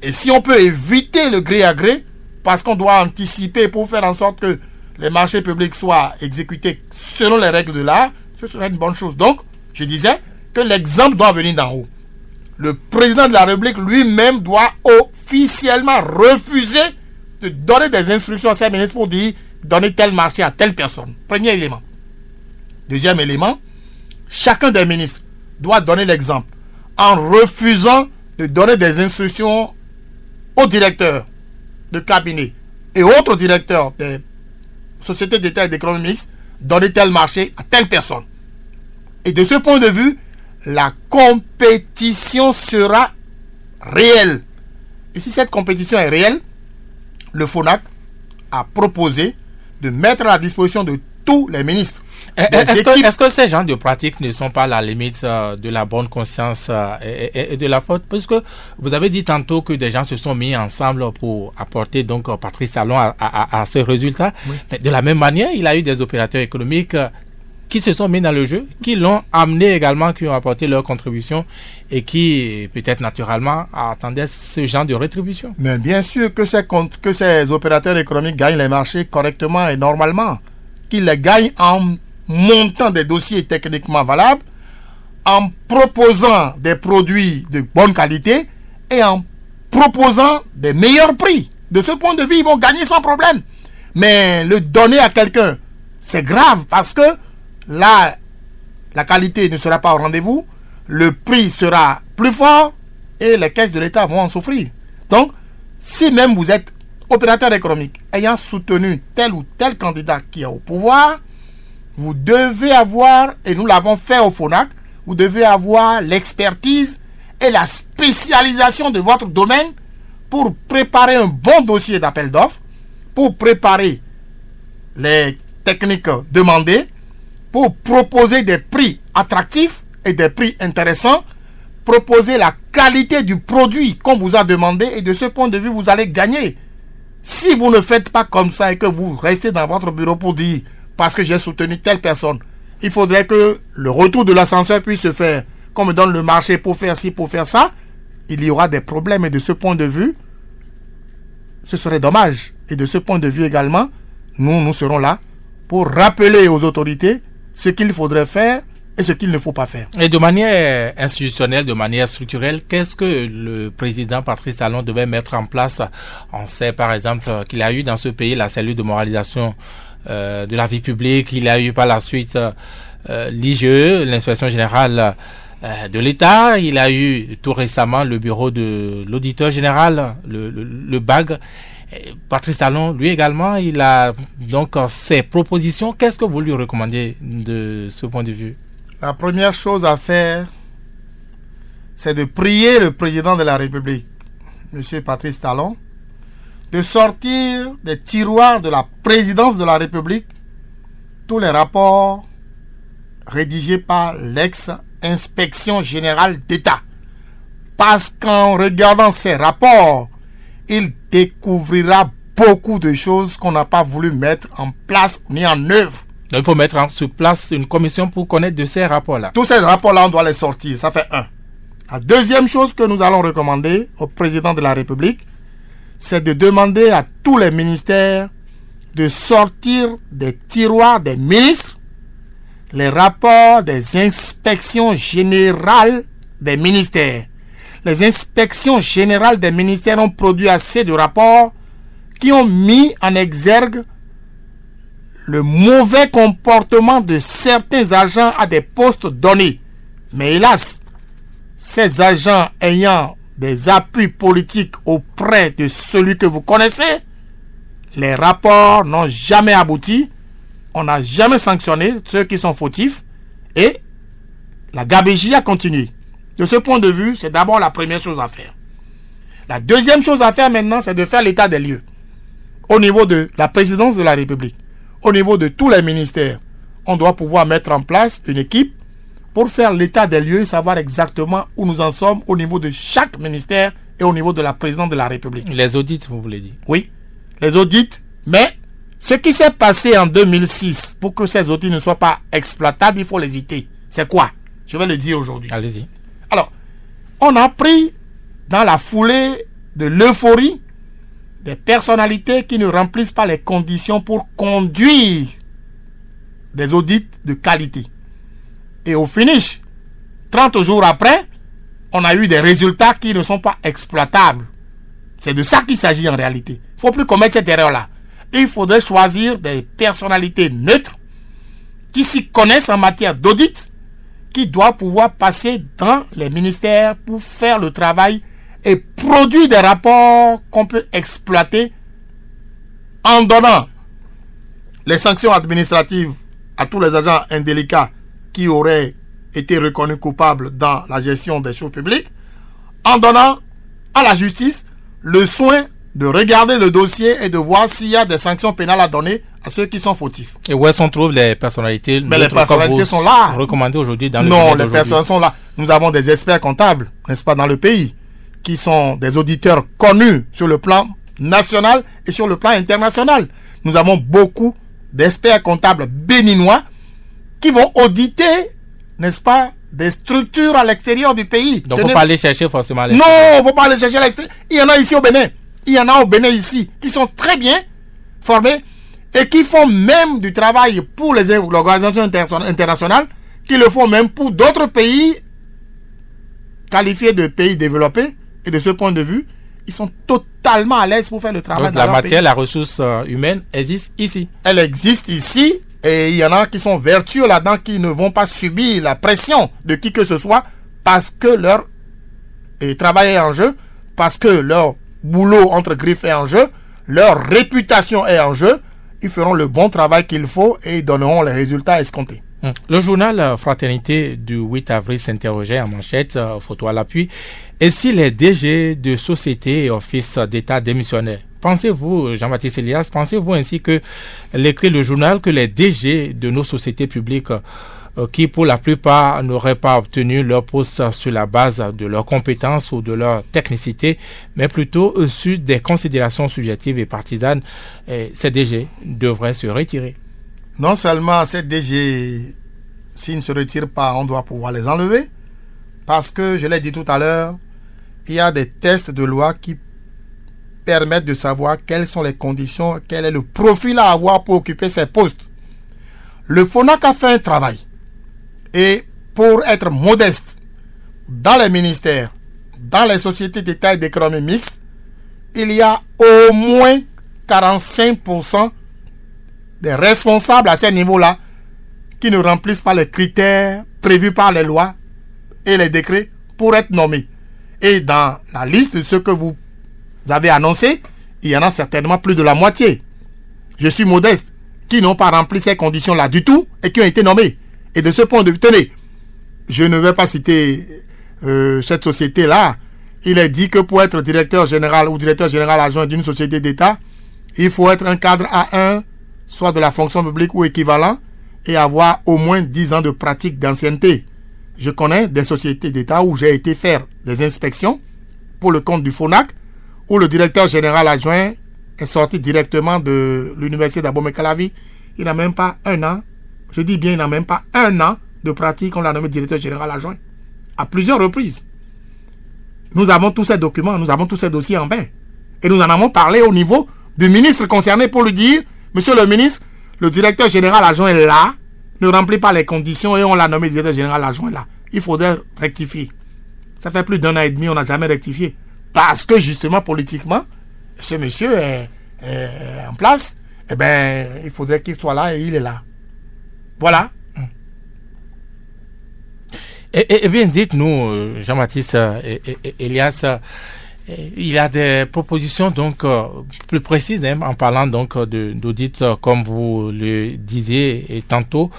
Et si on peut éviter le gré à gré, parce qu'on doit anticiper pour faire en sorte que les marchés publics soient exécutés selon les règles de l'art, ce serait une bonne chose. Donc, je disais que l'exemple doit venir d'en haut. Le président de la République lui-même doit officiellement refuser de donner des instructions à ses ministres pour dire donner tel marché à telle personne. Premier élément. Deuxième élément, chacun des ministres doit donner l'exemple en refusant de donner des instructions aux directeurs de cabinet et autres directeurs des sociétés d'État et d'économie mixte, donner tel marché à telle personne. Et de ce point de vue, la compétition sera réelle. Et si cette compétition est réelle, le FONAC a proposé de mettre à la disposition de tous les ministres. Est-ce que ces genres de pratiques ne sont pas la limite de la bonne conscience et de la faute? Parce que vous avez dit tantôt que des gens se sont mis ensemble pour apporter donc Patrice Talon à ce résultat. Oui. Mais de la même manière, il y a eu des opérateurs économiques qui se sont mis dans le jeu, qui l'ont amené également, qui ont apporté leur contribution et qui, peut-être naturellement, attendaient ce genre de rétribution. Mais bien sûr que ces opérateurs économiques gagnent les marchés correctement et normalement. Qu'ils les gagnent en montant des dossiers techniquement valables, en proposant des produits de bonne qualité et en proposant des meilleurs prix. De ce point de vue, ils vont gagner sans problème. Mais le donner à quelqu'un, c'est grave parce que là, la qualité ne sera pas au rendez-vous, le prix sera plus fort et les caisses de l'État vont en souffrir. Donc, si même vous êtes opérateur économique ayant soutenu tel ou tel candidat qui est au pouvoir, vous devez avoir, et nous l'avons fait au FONAC, vous devez avoir l'expertise et la spécialisation de votre domaine pour préparer un bon dossier d'appel d'offres, pour préparer les techniques demandées, pour proposer des prix attractifs et des prix intéressants, proposer la qualité du produit qu'on vous a demandé, et de ce point de vue, vous allez gagner. Si vous ne faites pas comme ça et que vous restez dans votre bureau pour dire parce que j'ai soutenu telle personne, il faudrait que le retour de l'ascenseur puisse se faire, qu'on me donne le marché pour faire ci, pour faire ça, il y aura des problèmes. Et de ce point de vue, ce serait dommage. Et de ce point de vue également, nous serons là pour rappeler aux autorités ce qu'il faudrait faire et ce qu'il ne faut pas faire. Et de manière institutionnelle, de manière structurelle, qu'est-ce que le président Patrice Talon devait mettre en place? On sait par exemple qu'il a eu dans ce pays la cellule de moralisation de la vie publique, il a eu par la suite l'IGE, l'inspection générale de l'État, il a eu tout récemment le bureau de l'auditeur général, le BAG. Patrice Talon, lui également, il a donc ses propositions. Qu'est-ce que vous lui recommandez de ce point de vue? La première chose à faire, c'est de prier le président de la République, M. Patrice Talon, de sortir des tiroirs de la présidence de la République tous les rapports rédigés par l'ex-inspection générale d'État. Parce qu'en regardant ces rapports, il découvrira beaucoup de choses qu'on n'a pas voulu mettre en place ni en œuvre. Donc, il faut mettre sur place une commission pour connaître de ces rapports-là. Tous ces rapports-là, on doit les sortir. Ça fait un. La deuxième chose que nous allons recommander au président de la République, c'est de demander à tous les ministères de sortir des tiroirs des ministres les rapports des inspections générales des ministères. Les inspections générales des ministères ont produit assez de rapports qui ont mis en exergue le mauvais comportement de certains agents à des postes donnés. Mais hélas, ces agents ayant des appuis politiques auprès de celui que vous connaissez, les rapports n'ont jamais abouti, on n'a jamais sanctionné ceux qui sont fautifs et la gabégie a continué. De ce point de vue, c'est d'abord la première chose à faire. La deuxième chose à faire maintenant, c'est de faire l'état des lieux. Au niveau de la présidence de la République, au niveau de tous les ministères, on doit pouvoir mettre en place une équipe pour faire l'état des lieux, savoir exactement où nous en sommes au niveau de chaque ministère et au niveau de la présidence de la République. Les audits, vous voulez dire? Oui, les audits, mais ce qui s'est passé en 2006, pour que ces audits ne soient pas exploitables, il faut les éviter. C'est quoi? Je vais le dire aujourd'hui. Allez-y. Alors, on a pris dans la foulée de l'euphorie des personnalités qui ne remplissent pas les conditions pour conduire des audits de qualité. Et au finish, 30 jours après, on a eu des résultats qui ne sont pas exploitables. C'est de ça qu'il s'agit en réalité. Il ne faut plus commettre cette erreur-là. Il faudrait choisir des personnalités neutres qui s'y connaissent en matière d'audit, qui doivent pouvoir passer dans les ministères pour faire le travail et produire des rapports qu'on peut exploiter en donnant les sanctions administratives à tous les agents indélicats qui auraient été reconnus coupables dans la gestion des choses publiques, en donnant à la justice le soin de regarder le dossier et de voir s'il y a des sanctions pénales à donner à ceux qui sont fautifs. Et où est-ce qu'on trouve les personnalités? Mais les personnalités sont là. Recommandées aujourd'hui dans le Non, les personnes sont là. Nous avons des experts comptables, n'est-ce pas, dans le pays, qui sont des auditeurs connus sur le plan national et sur le plan international. Nous avons beaucoup d'experts comptables béninois qui vont auditer, n'est-ce pas, des structures à l'extérieur du pays. Donc, il ne faut pas aller chercher forcément à l'extérieur. Non, il ne faut pas aller chercher à l'extérieur. Il y en a ici au Bénin. Il y en a au Bénin ici qui sont très bien formés et qui font même du travail pour les organisations internationales, qui le font même pour d'autres pays qualifiés de pays développés. Et de ce point de vue, ils sont totalement à l'aise pour faire le travail. Donc, la matière, la ressource humaine existe ici. Elle existe ici. Et il y en a qui sont vertueux là-dedans, qui ne vont pas subir la pression de qui que ce soit parce que leur travail est en jeu, parce que leur boulot entre griffes est en jeu, leur réputation est en jeu. Ils feront le bon travail qu'il faut et ils donneront les résultats escomptés. Le journal Fraternité du 8 avril s'interrogeait en manchette, photo à l'appui, et si les DG de sociétés et offices d'État démissionnaient? Pensez-vous, Jean-Baptiste Elias, pensez-vous ainsi que l'écrit le journal que les DG de nos sociétés publiques qui pour la plupart n'auraient pas obtenu leur poste sur la base de leurs compétences ou de leur technicité, mais plutôt sur des considérations subjectives et partisanes, ces DG devraient se retirer? Non seulement ces DG, s'ils ne se retirent pas, on doit pouvoir les enlever, parce que, je l'ai dit tout à l'heure, il y a des tests de loi qui permettent de savoir quelles sont les conditions, quel est le profil à avoir pour occuper ces postes. Le FONAC a fait un travail. Et pour être modeste, dans les ministères, dans les sociétés d'État et d'économie mixte, il y a au moins 45% des responsables à ce niveau-là qui ne remplissent pas les critères prévus par les lois et les décrets pour être nommés. Et dans la liste de ceux que vous avez annoncé, il y en a certainement plus de la moitié. Je suis modeste, qui n'ont pas rempli ces conditions-là du tout et qui ont été nommés. Et de ce point de vue, tenez, je ne vais pas citer cette société-là. Il est dit que pour être directeur général ou directeur général adjoint d'une société d'État, il faut être un cadre A1, soit de la fonction publique ou équivalent, et avoir au moins 10 ans de pratique d'ancienneté. Je connais des sociétés d'État où j'ai été faire des inspections pour le compte du FONAC, où le directeur général adjoint est sorti directement de l'université d'Abomey-Calavi. Il n'a même pas un an, je dis bien, il n'a même pas un an de pratique, on l'a nommé directeur général adjoint, à plusieurs reprises. Nous avons tous ces documents, nous avons tous ces dossiers en main. Et nous en avons parlé au niveau du ministre concerné pour lui dire, monsieur le ministre, le directeur général adjoint est là, ne remplit pas les conditions et on l'a nommé directeur général adjoint là. Il faudrait rectifier. Ça fait plus d'1 an et demi, on n'a jamais rectifié. Parce que justement, politiquement, ce monsieur est en place eh bien, il faudrait qu'il soit là et il est là. Voilà. Eh bien, dites-nous, Jean-Baptiste Elias, il y a des propositions donc plus précises en parlant donc d'audit comme vous le disiez et tantôt.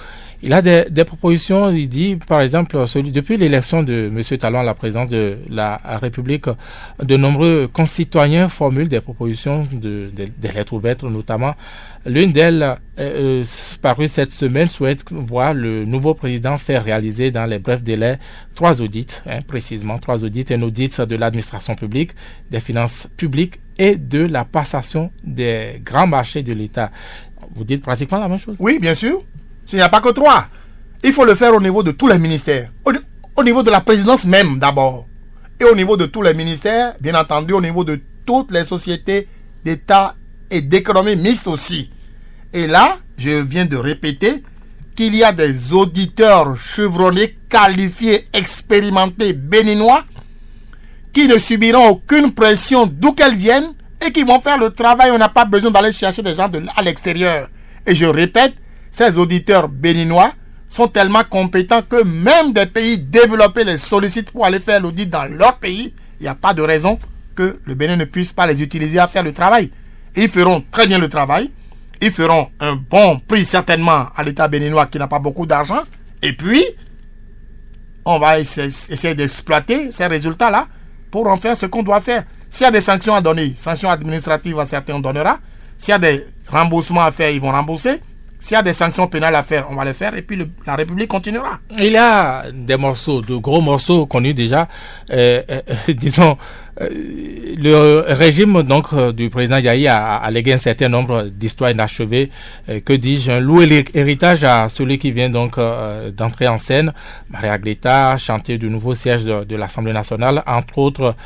Il a des propositions, il dit par exemple, depuis l'élection de M. Talon à la présidence de la République, de nombreux concitoyens formulent des propositions des lettres ouvertes notamment. L'une d'elles, parue cette semaine, souhaite voir le nouveau président faire réaliser dans les brefs délais 3 audits, précisément 3 audits, un audit de l'administration publique, des finances publiques et de la passation des grands marchés de l'État. Vous dites pratiquement la même chose? Oui, bien sûr. Il n'y a pas que 3. Il faut le faire au niveau de tous les ministères. Au niveau de la présidence même d'abord. Et au niveau de tous les ministères, bien entendu, au niveau de toutes les sociétés d'État et d'économie mixte aussi. Et là, je viens de répéter qu'il y a des auditeurs chevronnés, qualifiés, expérimentés, béninois, qui ne subiront aucune pression d'où qu'elle vienne et qui vont faire le travail. On n'a pas besoin d'aller chercher des gens à l'extérieur. Et je répète, ces auditeurs béninois sont tellement compétents que même des pays développés les sollicitent pour aller faire l'audit dans leur pays. Il n'y a pas de raison que le Bénin ne puisse pas les utiliser à faire le travail. Ils feront très bien le travail. Ils feront un bon prix certainement à l'État béninois qui n'a pas beaucoup d'argent. Et puis, on va essayer d'exploiter ces résultats-là pour en faire ce qu'on doit faire. S'il y a des sanctions à donner, sanctions administratives à certains, on donnera. S'il y a des remboursements à faire, ils vont rembourser. S'il y a des sanctions pénales à faire, on va les faire et puis la République continuera. Il y a des morceaux, de gros morceaux connus déjà. Disons, le régime donc du président Yahi a légué un certain nombre d'histoires inachevées. Que dis-je, un lourd héritage à celui qui vient donc d'entrer en scène, Maria Gleta, chantier du nouveau siège de l'Assemblée nationale, entre autres.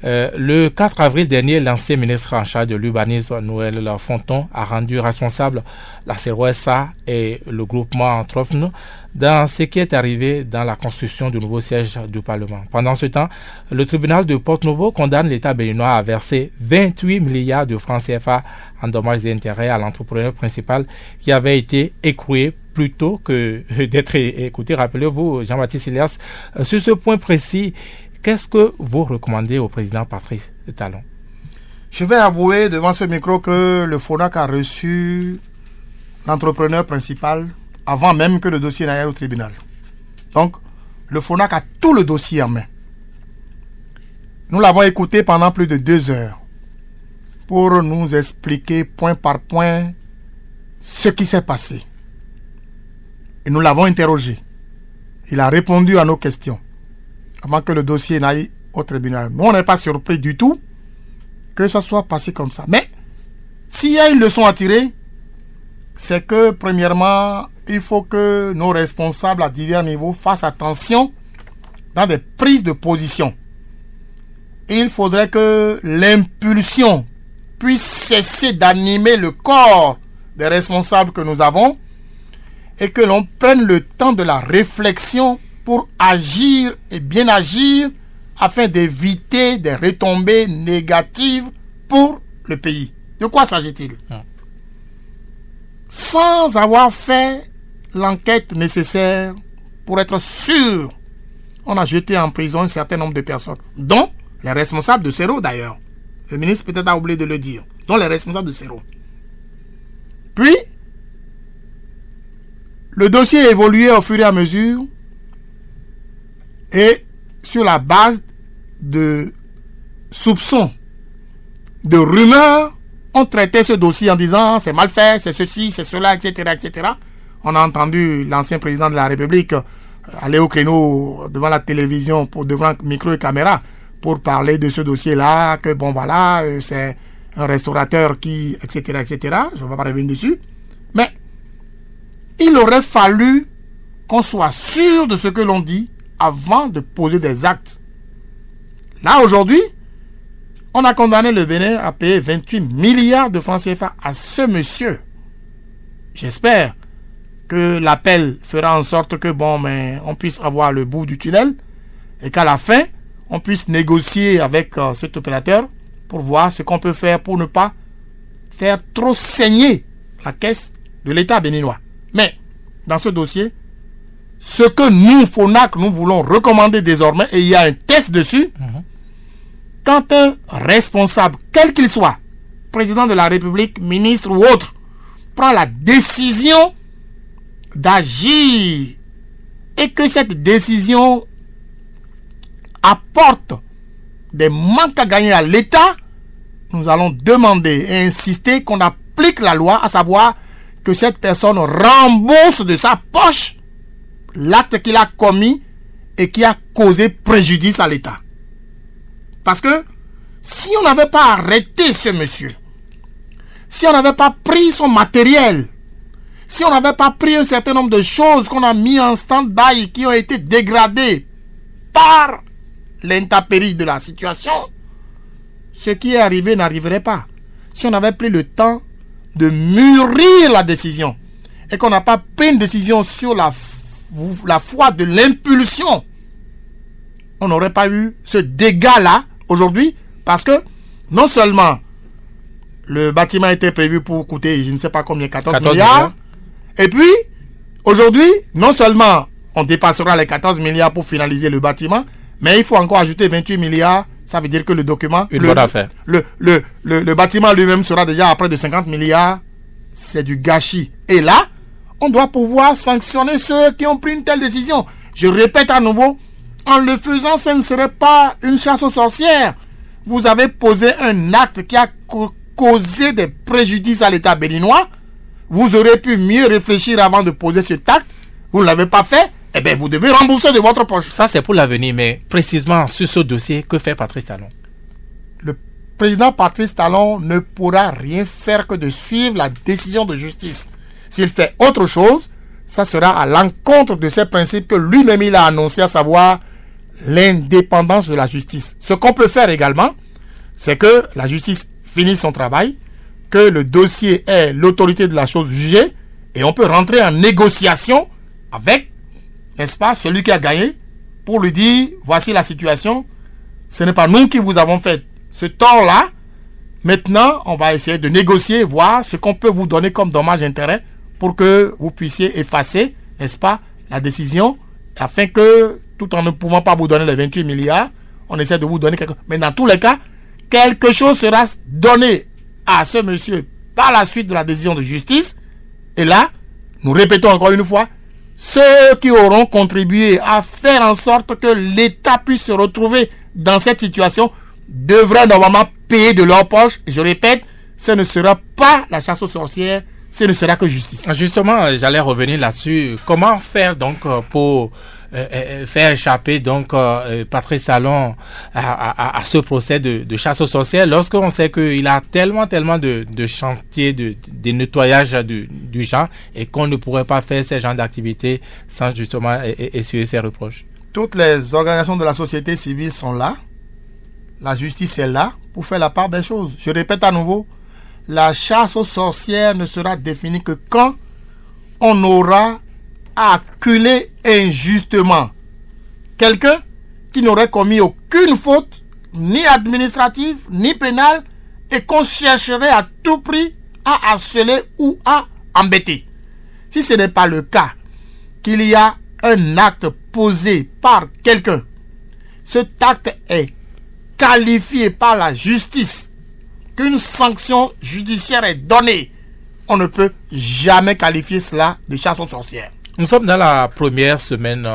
Le 4 avril dernier, l'ancien ministre en charge de l'urbanisme, Noël Fonton, a rendu responsable la CEROSA et le groupement Trofne dans ce qui est arrivé dans la construction du nouveau siège du Parlement. Pendant ce temps, le tribunal de Porto-Novo condamne l'État béninois à verser 28 milliards de francs CFA en dommages et intérêts à l'entrepreneur principal qui avait été écroué plutôt que d'être écouté. Rappelez-vous, Jean-Baptiste Elias, sur ce point précis, qu'est-ce que vous recommandez au président Patrice Talon? Je vais avouer devant ce micro que le FONAC a reçu l'entrepreneur principal avant même que le dossier n'aille au tribunal. Donc, le FONAC a tout le dossier en main. Nous l'avons écouté pendant plus de 2 heures pour nous expliquer point par point ce qui s'est passé. Et nous l'avons interrogé. Il a répondu à nos questions avant que le dossier n'aille au tribunal. Nous, on n'est pas surpris du tout que ça soit passé comme ça. Mais, s'il y a une leçon à tirer, c'est que, premièrement, il faut que nos responsables à divers niveaux fassent attention dans des prises de position. Il faudrait que l'impulsion puisse cesser d'animer le corps des responsables que nous avons et que l'on prenne le temps de la réflexion pour agir et bien agir afin d'éviter des retombées négatives pour le pays. De quoi s'agit-il? Sans avoir fait l'enquête nécessaire pour être sûr, on a jeté en prison un certain nombre de personnes, dont les responsables de Cero d'ailleurs. Le ministre peut-être a oublié de le dire, dont les responsables de Cero. Puis, le dossier a évolué au fur et à mesure et sur la base de soupçons, de rumeurs, on traitait ce dossier en disant c'est mal fait, c'est ceci, c'est cela, etc., etc. On a entendu l'ancien président de la République aller au créneau devant la télévision, devant micro et caméra, pour parler de ce dossier-là, que bon voilà, c'est un restaurateur qui, etc., etc. Je ne vais pas revenir dessus. Mais il aurait fallu qu'on soit sûr de ce que l'on dit avant de poser des actes. Là, aujourd'hui, on a condamné le Bénin à payer 28 milliards de francs CFA à ce monsieur. J'espère que l'appel fera en sorte que on puisse avoir le bout du tunnel et qu'à la fin, on puisse négocier avec cet opérateur pour voir ce qu'on peut faire pour ne pas faire trop saigner la caisse de l'État béninois. Mais, dans ce dossier, ce que nous, FONAC, nous voulons recommander désormais, et il y a un test dessus, quand un responsable, quel qu'il soit, président de la République, ministre ou autre, prend la décision d'agir et que cette décision apporte des manques à gagner à l'État, nous allons demander et insister qu'on applique la loi, à savoir que cette personne rembourse de sa poche l'acte qu'il a commis et qui a causé préjudice à l'État. Parce que si on n'avait pas arrêté ce monsieur, si on n'avait pas pris son matériel, si on n'avait pas pris un certain nombre de choses qu'on a mis en stand-by qui ont été dégradées par l'intempérie de la situation, ce qui est arrivé n'arriverait pas. Si on avait pris le temps de mûrir la décision et qu'on n'a pas pris une décision sur la foi de l'impulsion, on n'aurait pas eu ce dégât-là aujourd'hui, parce que non seulement le bâtiment était prévu pour coûter, je ne sais pas combien, 14 milliards. Et puis, aujourd'hui, non seulement on dépassera les 14 milliards pour finaliser le bâtiment, mais il faut encore ajouter 28 milliards. Ça veut dire que le document, le bâtiment lui-même sera déjà à près de 50 milliards. C'est du gâchis. Et là, on doit pouvoir sanctionner ceux qui ont pris une telle décision. Je répète à nouveau, en le faisant, ce ne serait pas une chasse aux sorcières. Vous avez posé un acte qui a causé des préjudices à l'État béninois. Vous aurez pu mieux réfléchir avant de poser cet acte. Vous ne l'avez pas fait. Eh bien, vous devez rembourser de votre poche. Ça, c'est pour l'avenir. Mais précisément sur ce dossier, que fait Patrice Talon? Le président Patrice Talon ne pourra rien faire que de suivre la décision de justice. S'il fait autre chose, ça sera à l'encontre de ces principes que lui-même il a annoncé, à savoir l'indépendance de la justice. Ce qu'on peut faire également, c'est que la justice finisse son travail, que le dossier ait l'autorité de la chose jugée, et on peut rentrer en négociation avec, n'est-ce pas, celui qui a gagné, pour lui dire, voici la situation, ce n'est pas nous qui vous avons fait ce tort-là, maintenant on va essayer de négocier, voir ce qu'on peut vous donner comme dommage-intérêt, pour que vous puissiez effacer, n'est-ce pas, la décision, afin que, tout en ne pouvant pas vous donner les 28 milliards, on essaie de vous donner quelque chose. Mais dans tous les cas, quelque chose sera donné à ce monsieur par la suite de la décision de justice. Et là, nous répétons encore une fois, ceux qui auront contribué à faire en sorte que l'État puisse se retrouver dans cette situation devraient normalement payer de leur poche. Et je répète, ce ne sera pas la chasse aux sorcières, ce ne sera que justice. Justement, j'allais revenir là-dessus. Comment faire donc pour faire échapper donc Patrice Talon à ce procès de chasse aux sorcières, lorsqu'on sait qu'il a tellement de chantiers de nettoyage du genre, et qu'on ne pourrait pas faire ces genres d'activités sans justement essuyer ses reproches? Toutes les organisations de la société civile sont là. La justice est là pour faire la part des choses. Je répète à nouveau, la chasse aux sorcières ne sera définie que quand on aura acculé injustement quelqu'un qui n'aurait commis aucune faute, ni administrative, ni pénale, et qu'on chercherait à tout prix à harceler ou à embêter. Si ce n'est pas le cas, qu'il y a un acte posé par quelqu'un, cet acte est qualifié par la justice, qu'une sanction judiciaire est donnée, on ne peut jamais qualifier cela de chasse aux sorcières. Nous sommes dans la première semaine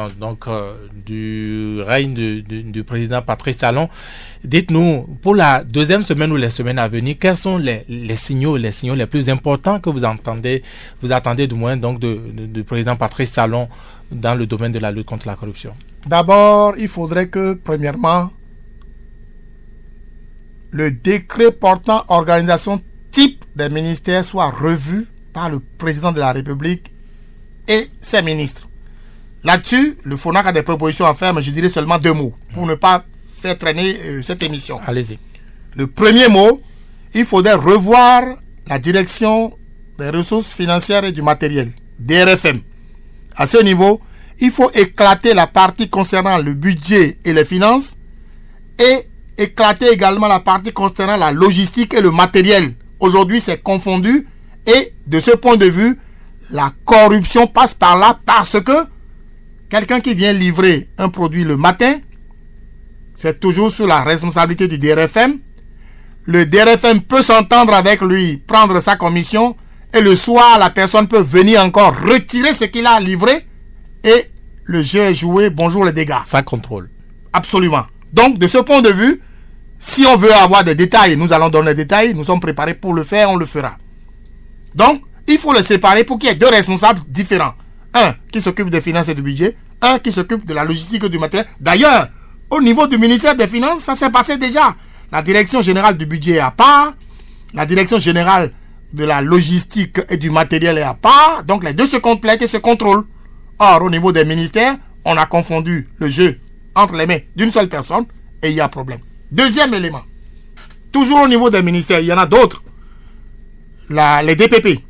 du règne du président Patrice Talon. Dites-nous, pour la deuxième semaine ou les semaines à venir, quels sont les signaux les plus importants que vous attendez du moins donc du président Patrice Talon dans le domaine de la lutte contre la corruption? D'abord, il faudrait que, premièrement, le décret portant organisation type des ministères soit revu par le président de la République et ses ministres. Là-dessus, le FONAC a des propositions à faire, mais je dirais seulement 2 mots pour ne pas faire traîner cette émission. Allez-y. Le premier mot, il faudrait revoir la direction des ressources financières et du matériel, DRFM. À ce niveau, il faut éclater la partie concernant le budget et les finances et éclater également la partie concernant la logistique et le matériel. Aujourd'hui, c'est confondu Et de ce point de vue, la corruption passe par là parce que quelqu'un qui vient livrer un produit le matin, c'est toujours sous la responsabilité du DRFM. Le DRFM peut s'entendre avec lui, prendre sa commission, et le soir, la personne peut venir encore retirer ce qu'il a livré, et le jeu est joué, bonjour les dégâts. Sans contrôle. Absolument. Donc, de ce point de vue, si on veut avoir des détails, nous allons donner des détails, nous sommes préparés pour le faire, on le fera. Donc, il faut le séparer pour qu'il y ait deux responsables différents. Un qui s'occupe des finances et du budget, un qui s'occupe de la logistique et du matériel. D'ailleurs, au niveau du ministère des Finances, ça s'est passé déjà. La direction générale du budget est à part, la direction générale de la logistique et du matériel est à part, donc les deux se complètent et se contrôlent. Or, au niveau des ministères, on a confondu le jeu entre les mains d'une seule personne et il y a problème. Deuxième élément, toujours au niveau des ministères, il y en a d'autres. Les DPP.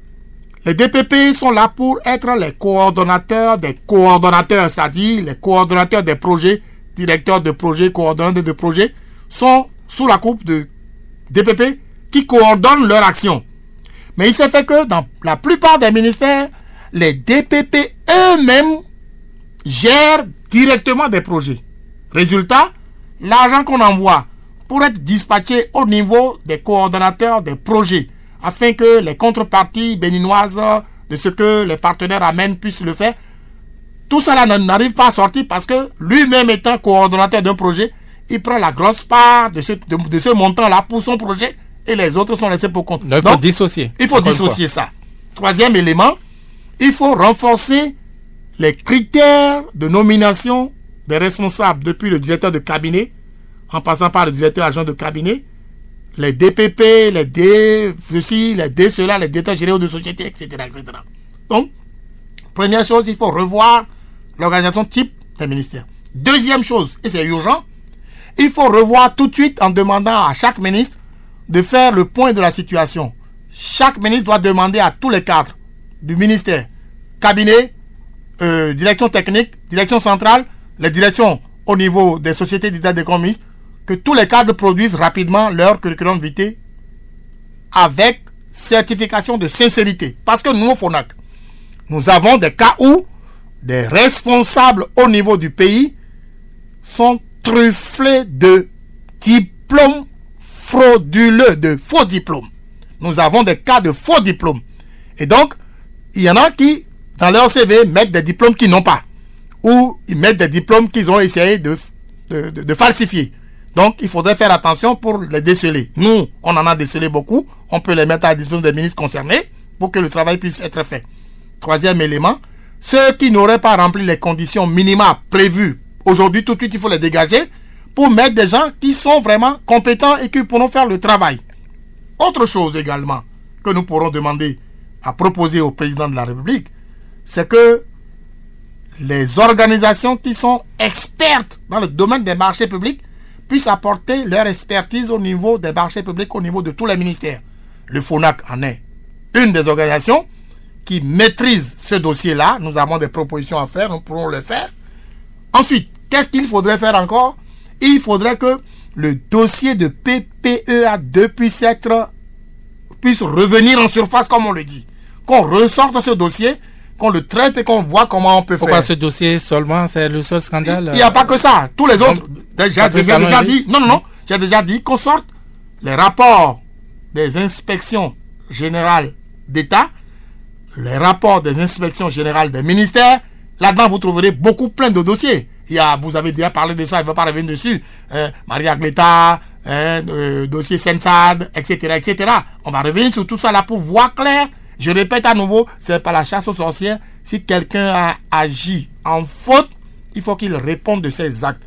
Les DPP sont là pour être les coordonnateurs des coordonnateurs, c'est-à-dire les coordonnateurs des projets, directeurs de projets, coordonnateurs de projets, sont sous la coupe de DPP qui coordonnent leur action. Mais il s'est fait que dans la plupart des ministères, les DPP eux-mêmes gèrent directement des projets. Résultat, l'argent qu'on envoie pour être dispatché au niveau des coordonnateurs des projets, afin que les contreparties béninoises de ce que les partenaires amènent puissent le faire, tout cela n'arrive pas à sortir parce que lui-même étant coordonnateur d'un projet, il prend la grosse part de ce montant-là pour son projet et les autres sont laissés pour compte. Donc, il faut dissocier. Il faut dissocier ça. Troisième élément, il faut renforcer les critères de nomination des responsables depuis le directeur de cabinet, en passant par le directeur adjoint de cabinet, les DPP, les D, ceci, les D, cela, les directeurs généraux de société, etc., etc. Donc, première chose, il faut revoir l'organisation type des ministères. Deuxième chose, et c'est urgent, il faut revoir tout de suite en demandant à chaque ministre de faire le point de la situation. Chaque ministre doit demander à tous les cadres du ministère, cabinet, direction technique, direction centrale, les directions au niveau des sociétés d'État d'économie, que tous les cadres produisent rapidement leur curriculum vitae avec certification de sincérité. Parce que nous, au FONAC, nous avons des cas où des responsables au niveau du pays sont trufflés de diplômes frauduleux, de faux diplômes. Nous avons des cas de faux diplômes. Et donc, il y en a qui, dans leur CV, mettent des diplômes qu'ils n'ont pas. Ou ils mettent des diplômes qu'ils ont essayé de falsifier. Donc, il faudrait faire attention pour les déceler. Nous, on en a décelé beaucoup. On peut les mettre à la disposition des ministres concernés pour que le travail puisse être fait. Troisième élément, ceux qui n'auraient pas rempli les conditions minimales prévues aujourd'hui, tout de suite, il faut les dégager pour mettre des gens qui sont vraiment compétents et qui pourront faire le travail. Autre chose également que nous pourrons demander à proposer au président de la République, c'est que les organisations qui sont expertes dans le domaine des marchés publics puissent apporter leur expertise au niveau des marchés publics, au niveau de tous les ministères. Le FONAC en est une des organisations qui maîtrise ce dossier-là. Nous avons des propositions à faire, nous pourrons le faire. Ensuite, qu'est-ce qu'il faudrait faire encore? Il faudrait que le dossier de PPEA2 puisse revenir en surface, comme on le dit. Qu'on ressorte ce dossier, qu'on le traite et qu'on voit comment on peut Pourquoi faire. ce dossier seulement, c'est le seul scandale? Il n'y a pas que ça. Tous les autres, j'ai déjà dit, j'ai déjà dit qu'on sorte les rapports des inspections générales d'État, les rapports des inspections générales des ministères. Là-dedans, vous trouverez beaucoup plein de dossiers. Vous avez déjà parlé de ça, je ne vais pas revenir dessus. Maria Gleta, dossier Sensad, etc., etc. On va revenir sur tout ça là pour voir clair. Je répète à nouveau, c'est pas la chasse aux sorcières. Si quelqu'un a agi en faute, il faut qu'il réponde de ses actes.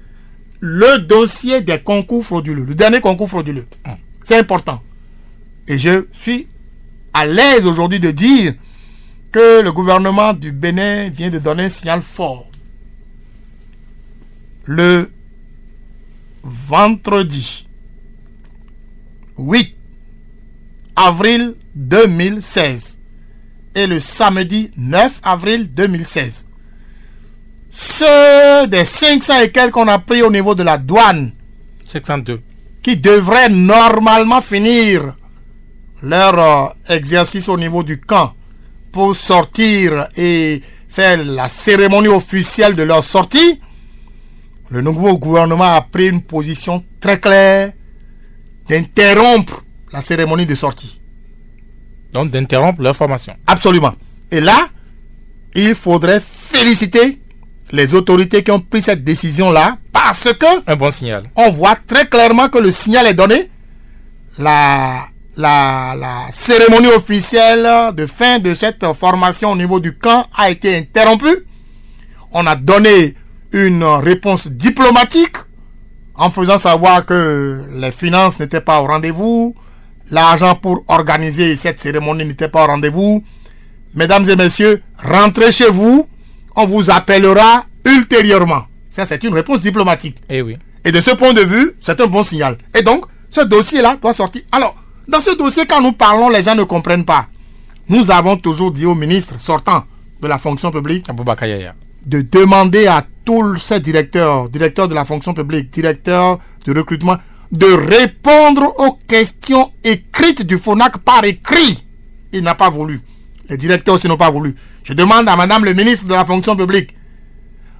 Le dossier des concours frauduleux, le dernier concours frauduleux, c'est important. Et je suis à l'aise aujourd'hui de dire que le gouvernement du Bénin vient de donner un signal fort. Le vendredi 8 avril 2016 et le samedi 9 avril 2016, ceux des 500 et quelques qu'on a pris au niveau de la douane, 502, qui devraient normalement finir leur exercice au niveau du camp pour sortir et faire la cérémonie officielle de leur sortie, le nouveau gouvernement a pris une position très claire d'interrompre la cérémonie de sortie. Donc d'interrompre leur formation. Absolument. Et là, il faudrait féliciter les autorités qui ont pris cette décision-là parce que un bon signal. On voit très clairement que le signal est donné. La cérémonie officielle de fin de cette formation au niveau du camp a été interrompue. On a donné une réponse diplomatique en faisant savoir que les finances n'étaient pas au rendez-vous, l'argent pour organiser cette cérémonie n'était pas au rendez-vous. Mesdames et messieurs, rentrez chez vous, on vous appellera ultérieurement. Ça, c'est une réponse diplomatique. Et oui. Et de ce point de vue, c'est un bon signal. Et donc, ce dossier-là doit sortir. Alors, dans ce dossier, quand nous parlons, les gens ne comprennent pas. Nous avons toujours dit au ministre sortant de la fonction publique Aboubakar Yaya de demander à tous ces directeurs de la fonction publique, directeurs de recrutement, de répondre aux questions écrites du FONAC par écrit. Il n'a pas voulu. Les directeurs aussi n'ont pas voulu. Je demande à madame le ministre de la fonction publique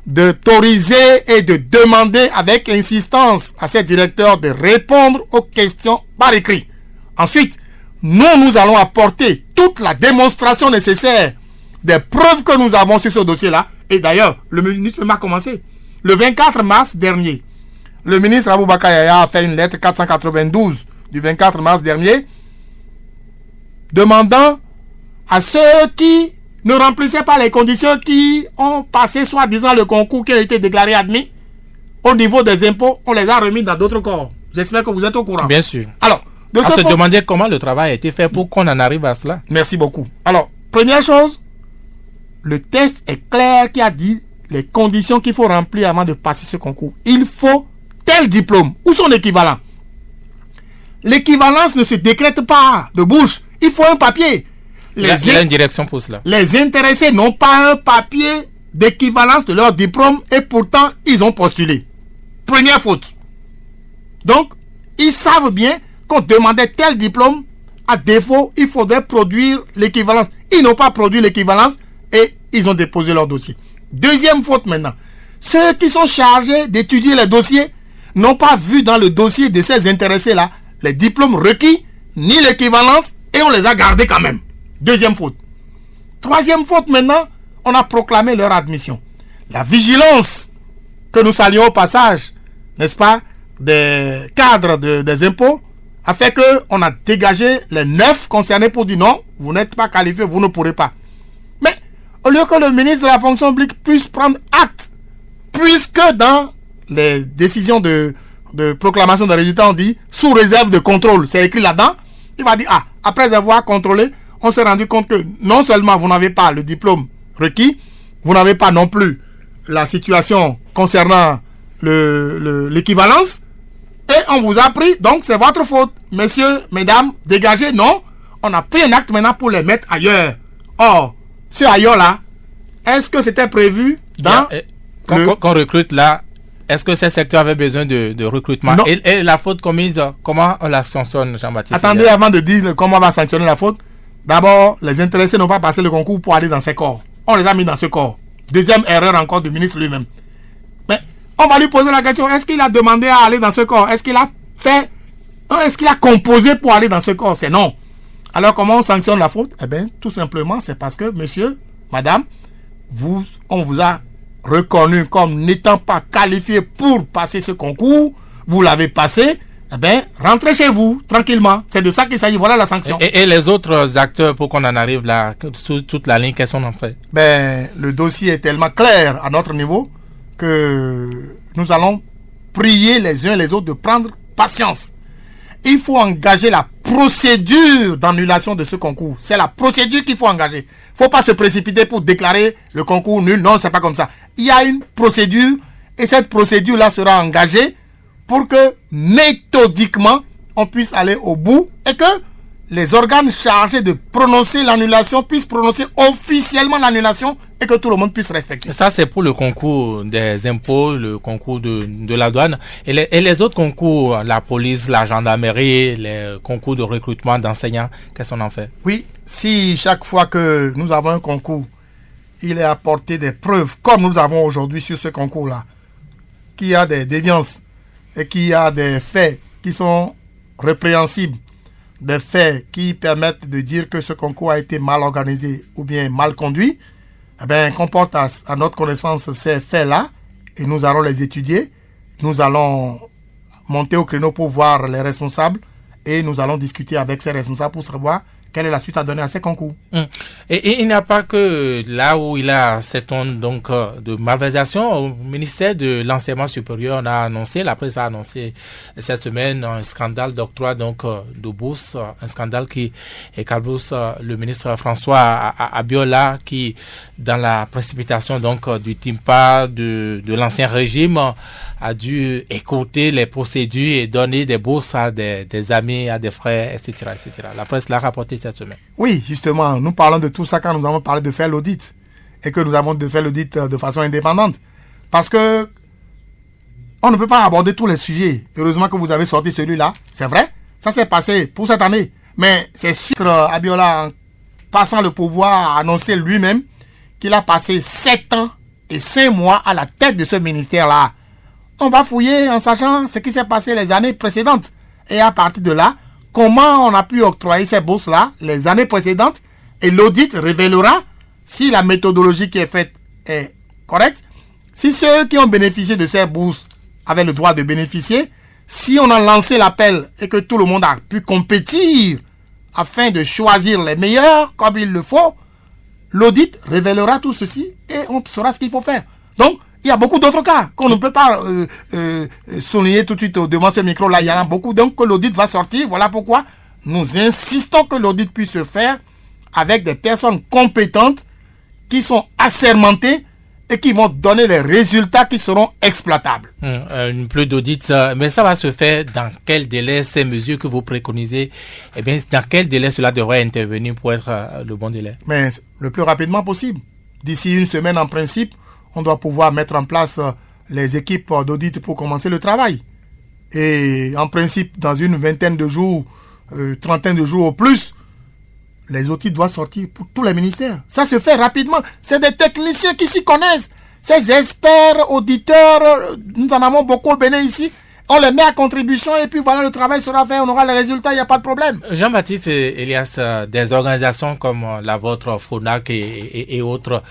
d'autoriser et de demander avec insistance à ces directeurs de répondre aux questions par écrit. Ensuite, nous allons apporter toute la démonstration nécessaire des preuves que nous avons sur ce dossier-là. Et d'ailleurs, le ministre m'a commencé. Le 24 mars dernier, le ministre Aboubakar Yaya a fait une lettre 492 du 24 mars dernier demandant à ceux qui ne remplissaient pas les conditions, qui ont passé soi-disant le concours qui a été déclaré admis au niveau des impôts, on les a remis dans d'autres corps. J'espère que vous êtes au courant. Bien sûr. Alors, on se demandait comment le travail a été fait pour qu'on en arrive à cela. Merci beaucoup. Alors, première chose, le test est clair qui a dit les conditions qu'il faut remplir avant de passer ce concours. Il faut tel diplôme ou son équivalent. L'équivalence ne se décrète pas de bouche. Il faut un papier. Il y a une direction pour cela. Les intéressés n'ont pas un papier d'équivalence de leur diplôme et pourtant ils ont postulé. Première faute. Donc, ils savent bien qu'on demandait tel diplôme. À défaut, il faudrait produire l'équivalence. Ils n'ont pas produit l'équivalence et ils ont déposé leur dossier. Deuxième faute maintenant. Ceux qui sont chargés d'étudier les dossiers n'ont pas vu dans le dossier de ces intéressés-là les diplômes requis ni l'équivalence et on les a gardés quand même. Deuxième faute. Troisième faute maintenant, on a proclamé leur admission. La vigilance que nous saluons au passage, n'est-ce pas, des cadres des impôts, a fait qu'on a dégagé les 9 concernés pour dire non, vous n'êtes pas qualifié, vous ne pourrez pas. Mais au lieu que le ministre de la fonction publique puisse prendre acte, puisque dans les décisions de proclamation de résultats, on dit sous réserve de contrôle, c'est écrit là-dedans, il va dire, après avoir contrôlé, on s'est rendu compte que non seulement vous n'avez pas le diplôme requis, vous n'avez pas non plus la situation concernant l'équivalence, et on vous a pris, donc c'est votre faute. Messieurs, mesdames, dégagez, non. On a pris un acte maintenant pour les mettre ailleurs. Or, ce ailleurs-là, est-ce que c'était prévu dans... Qu'on recrute là, est-ce que ces secteurs avaient besoin de recrutement? Et la faute commise, comment on la sanctionne, Jean-Baptiste? Attendez, avant de dire comment on va sanctionner la faute, d'abord, les intéressés n'ont pas passé le concours pour aller dans ces corps. On les a mis dans ce corps. Deuxième erreur encore du ministre lui-même. Mais on va lui poser la question, est-ce qu'il a demandé à aller dans ce corps? Est-ce qu'il a fait... Est-ce qu'il a composé pour aller dans ce corps? C'est non. Alors comment on sanctionne la faute? Eh bien, tout simplement, c'est parce que, monsieur, madame, on vous a reconnu comme n'étant pas qualifié pour passer ce concours. Vous l'avez passé. Eh bien, rentrez chez vous, tranquillement. C'est de ça qu'il s'agit. Voilà la sanction. Et les autres acteurs, pour qu'on en arrive là, sur toute la ligne, qu'est-ce qu'on en fait? Ben, le dossier est tellement clair à notre niveau que nous allons prier les uns et les autres de prendre patience. Il faut engager la procédure d'annulation de ce concours. C'est la procédure qu'il faut engager. Il ne faut pas se précipiter pour déclarer le concours nul. Non, c'est pas comme ça. Il y a une procédure et cette procédure-là sera engagée pour que méthodiquement, on puisse aller au bout et que les organes chargés de prononcer l'annulation puissent prononcer officiellement l'annulation et que tout le monde puisse respecter. Ça, c'est pour le concours des impôts, le concours de la douane. Et les autres concours, la police, la gendarmerie, les concours de recrutement d'enseignants, qu'est-ce qu'on en fait? Oui, si chaque fois que nous avons un concours, il est apporté des preuves, comme nous avons aujourd'hui sur ce concours-là, qu'il y a des déviances et qu'il y a des faits qui sont répréhensibles, des faits qui permettent de dire que ce concours a été mal organisé ou bien mal conduit, eh bien, qu'on porte à notre connaissance ces faits-là et nous allons les étudier. Nous allons monter au créneau pour voir les responsables et nous allons discuter avec ces responsables pour savoir quelle est la suite à donner à ces concours. Et il n'y a pas que là où il y a cette onde donc, de malversation. Au ministère de l'Enseignement supérieur, on a annoncé, la presse a annoncé cette semaine un scandale d'octroi donc, de bourse, un scandale qui éclabousse le ministre François Abiola qui, dans la précipitation donc, du TIMPA de l'ancien régime, a dû écouter les procédures et donner des bourses à des amis, à des frères, etc., etc. La presse l'a rapporté cette semaine. Oui, justement, nous parlons de tout ça quand nous avons parlé de faire l'audit et que nous avons de faire l'audit de façon indépendante. Parce que on ne peut pas aborder tous les sujets. Heureusement que vous avez sorti celui-là. C'est vrai, ça s'est passé pour cette année. Mais c'est sûr, Abiola, en passant le pouvoir, a annoncé lui-même qu'il a passé 7 ans et 5 mois à la tête de ce ministère-là. On va fouiller en sachant ce qui s'est passé les années précédentes. Et à partir de là, comment on a pu octroyer ces bourses-là les années précédentes. Et l'audit révélera si la méthodologie qui est faite est correcte. Si ceux qui ont bénéficié de ces bourses avaient le droit de bénéficier. Si on a lancé l'appel et que tout le monde a pu compétir afin de choisir les meilleurs comme il le faut, l'audit révélera tout ceci et on saura ce qu'il faut faire. Donc, il y a beaucoup d'autres cas qu'on ne peut pas souligner tout de suite devant ce micro-là. Il y en a beaucoup, donc que l'audit va sortir. Voilà pourquoi nous insistons que l'audit puisse se faire avec des personnes compétentes qui sont assermentées et qui vont donner les résultats qui seront exploitables. Plus d'audit, mais ça va se faire dans quel délai ces mesures que vous préconisez? Eh bien, dans quel délai cela devrait intervenir pour être le bon délai? Mais le plus rapidement possible. D'ici une semaine en principe, on doit pouvoir mettre en place les équipes d'audit pour commencer le travail. Et en principe, dans une vingtaine de jours, trentaine de jours au plus, les audits doivent sortir pour tous les ministères. Ça se fait rapidement. C'est des techniciens qui s'y connaissent. Ces experts, auditeurs, nous en avons beaucoup au Bénin ici. On les met à contribution et puis voilà, le travail sera fait, on aura les résultats, il n'y a pas de problème. Jean-Baptiste Elias, des organisations comme la vôtre, FONAC et autres,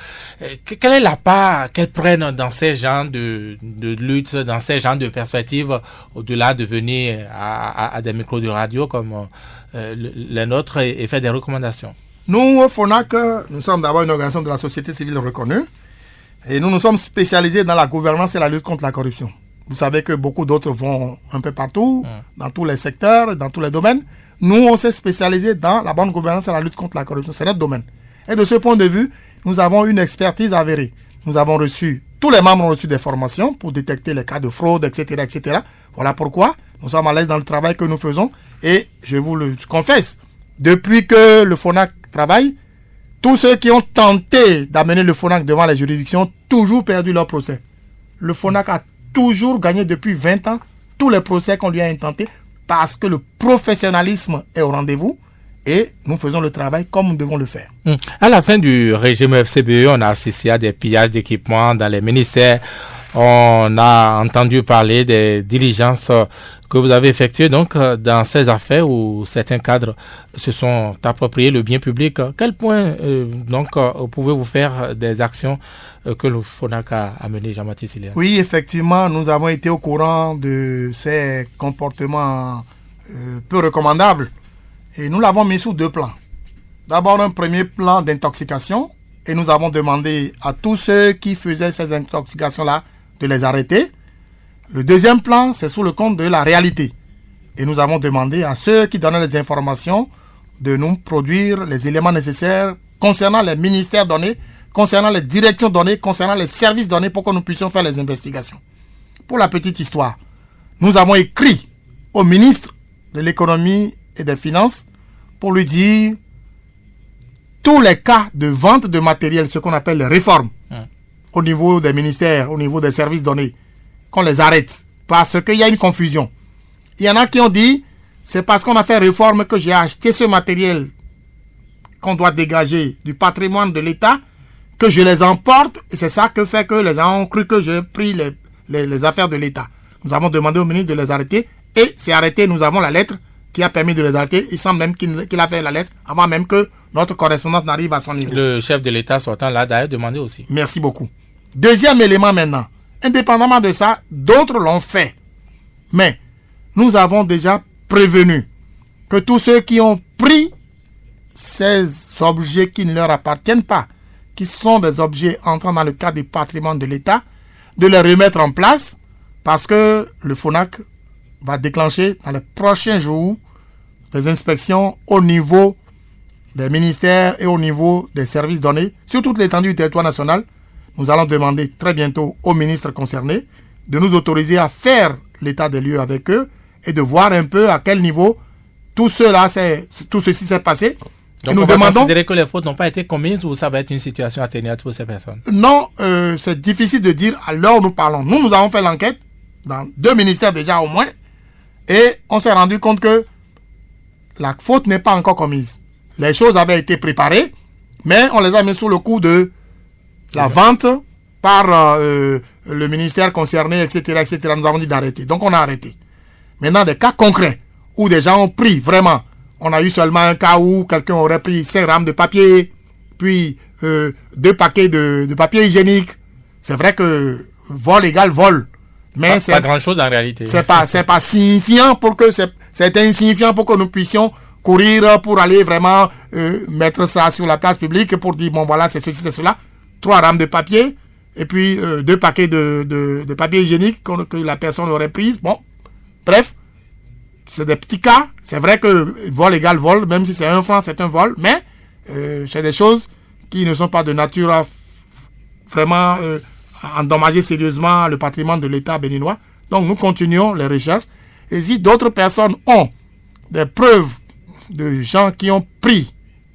quelle est la part qu'elles prennent dans ces genres de lutte, dans ces genres de perspectives, au-delà de venir à des micros de radio comme les nôtres et faire des recommandations? Nous, au FONAC, nous sommes d'abord une organisation de la société civile reconnue et nous sommes spécialisés dans la gouvernance et la lutte contre la corruption. Vous savez que beaucoup d'autres vont un peu partout, dans tous les secteurs, dans tous les domaines. Nous, on s'est spécialisé dans la bonne gouvernance et la lutte contre la corruption. C'est notre domaine. Et de ce point de vue, nous avons une expertise avérée. Nous avons reçu, tous les membres ont reçu des formations pour détecter les cas de fraude, etc., etc. Voilà pourquoi nous sommes à l'aise dans le travail que nous faisons. Et je vous le confesse, depuis que le FONAC travaille, tous ceux qui ont tenté d'amener le FONAC devant les juridictions ont toujours perdu leur procès. Le FONAC a toujours gagné depuis 20 ans tous les procès qu'on lui a intentés parce que le professionnalisme est au rendez-vous et nous faisons le travail comme nous devons le faire. À la fin du régime FCBE, on a assisté à des pillages d'équipements dans les ministères. On a entendu parler des diligences que vous avez effectuées donc dans ces affaires où certains cadres se sont appropriés le bien public. Quel point donc pouvez-vous faire des actions que le FONAC a menées, Jean-Baptiste Elias? Oui, effectivement, nous avons été au courant de ces comportements peu recommandables et nous l'avons mis sous 2 plans. D'abord, un premier plan d'intoxication et nous avons demandé à tous ceux qui faisaient ces intoxications-là de les arrêter. Le deuxième plan, c'est sous le compte de la réalité. Et nous avons demandé à ceux qui donnaient les informations de nous produire les éléments nécessaires concernant les ministères donnés, concernant les directions données, concernant les services donnés pour que nous puissions faire les investigations. Pour la petite histoire, nous avons écrit au ministre de l'économie et des finances pour lui dire tous les cas de vente de matériel, ce qu'on appelle les réformes, au niveau des ministères, au niveau des services donnés, qu'on les arrête. Parce qu'il y a une confusion. Il y en a qui ont dit, c'est parce qu'on a fait réforme que j'ai acheté ce matériel qu'on doit dégager du patrimoine de l'État, que je les emporte, et c'est ça que fait que les gens ont cru que j'ai pris les affaires de l'État. Nous avons demandé au ministre de les arrêter, et c'est arrêté, nous avons la lettre qui a permis de les arrêter. Il semble même qu'il a fait la lettre avant même que notre correspondance n'arrive à son niveau. Le chef de l'État sortant l'a d'ailleurs demandé aussi. Merci beaucoup. Deuxième élément maintenant, indépendamment de ça, d'autres l'ont fait. Mais nous avons déjà prévenu que tous ceux qui ont pris ces objets qui ne leur appartiennent pas, qui sont des objets entrant dans le cadre du patrimoine de l'État, de les remettre en place, parce que le FONAC va déclencher dans les prochains jours des inspections au niveau des ministères et au niveau des services donnés sur toute l'étendue du territoire national. Nous allons demander très bientôt aux ministres concernés de nous autoriser à faire l'état des lieux avec eux et de voir un peu à quel niveau tout ceci s'est passé. Donc nous va considérer que les fautes n'ont pas été commises ou ça va être une situation atténuante pour ces personnes? Non, c'est difficile de dire à l'heure où nous parlons. Nous avons fait l'enquête dans 2 ministères déjà au moins et on s'est rendu compte que la faute n'est pas encore commise. Les choses avaient été préparées, mais on les a mis sous le coup de la vente par le ministère concerné, etc., etc. Nous avons dit d'arrêter. Donc on a arrêté. Maintenant, des cas concrets où des gens ont pris vraiment. On a eu seulement un cas où quelqu'un aurait pris 5 rames de papier, puis 2 paquets de papier hygiénique. C'est vrai que vol égale vol. Mais c'est pas grand chose en réalité. C'est pas signifiant pour que c'est insignifiant pour que nous puissions courir pour aller vraiment mettre ça sur la place publique pour dire bon voilà c'est ceci, c'est cela. 3 rames de papier et puis 2 paquets de papier hygiénique que la personne aurait prise. Bon, bref. C'est des petits cas. C'est vrai que vol égale vol, même si c'est 1 franc, c'est un vol. Mais c'est des choses qui ne sont pas de nature à vraiment endommager sérieusement le patrimoine de l'État béninois. Donc nous continuons les recherches. Et si d'autres personnes ont des preuves de gens qui ont pris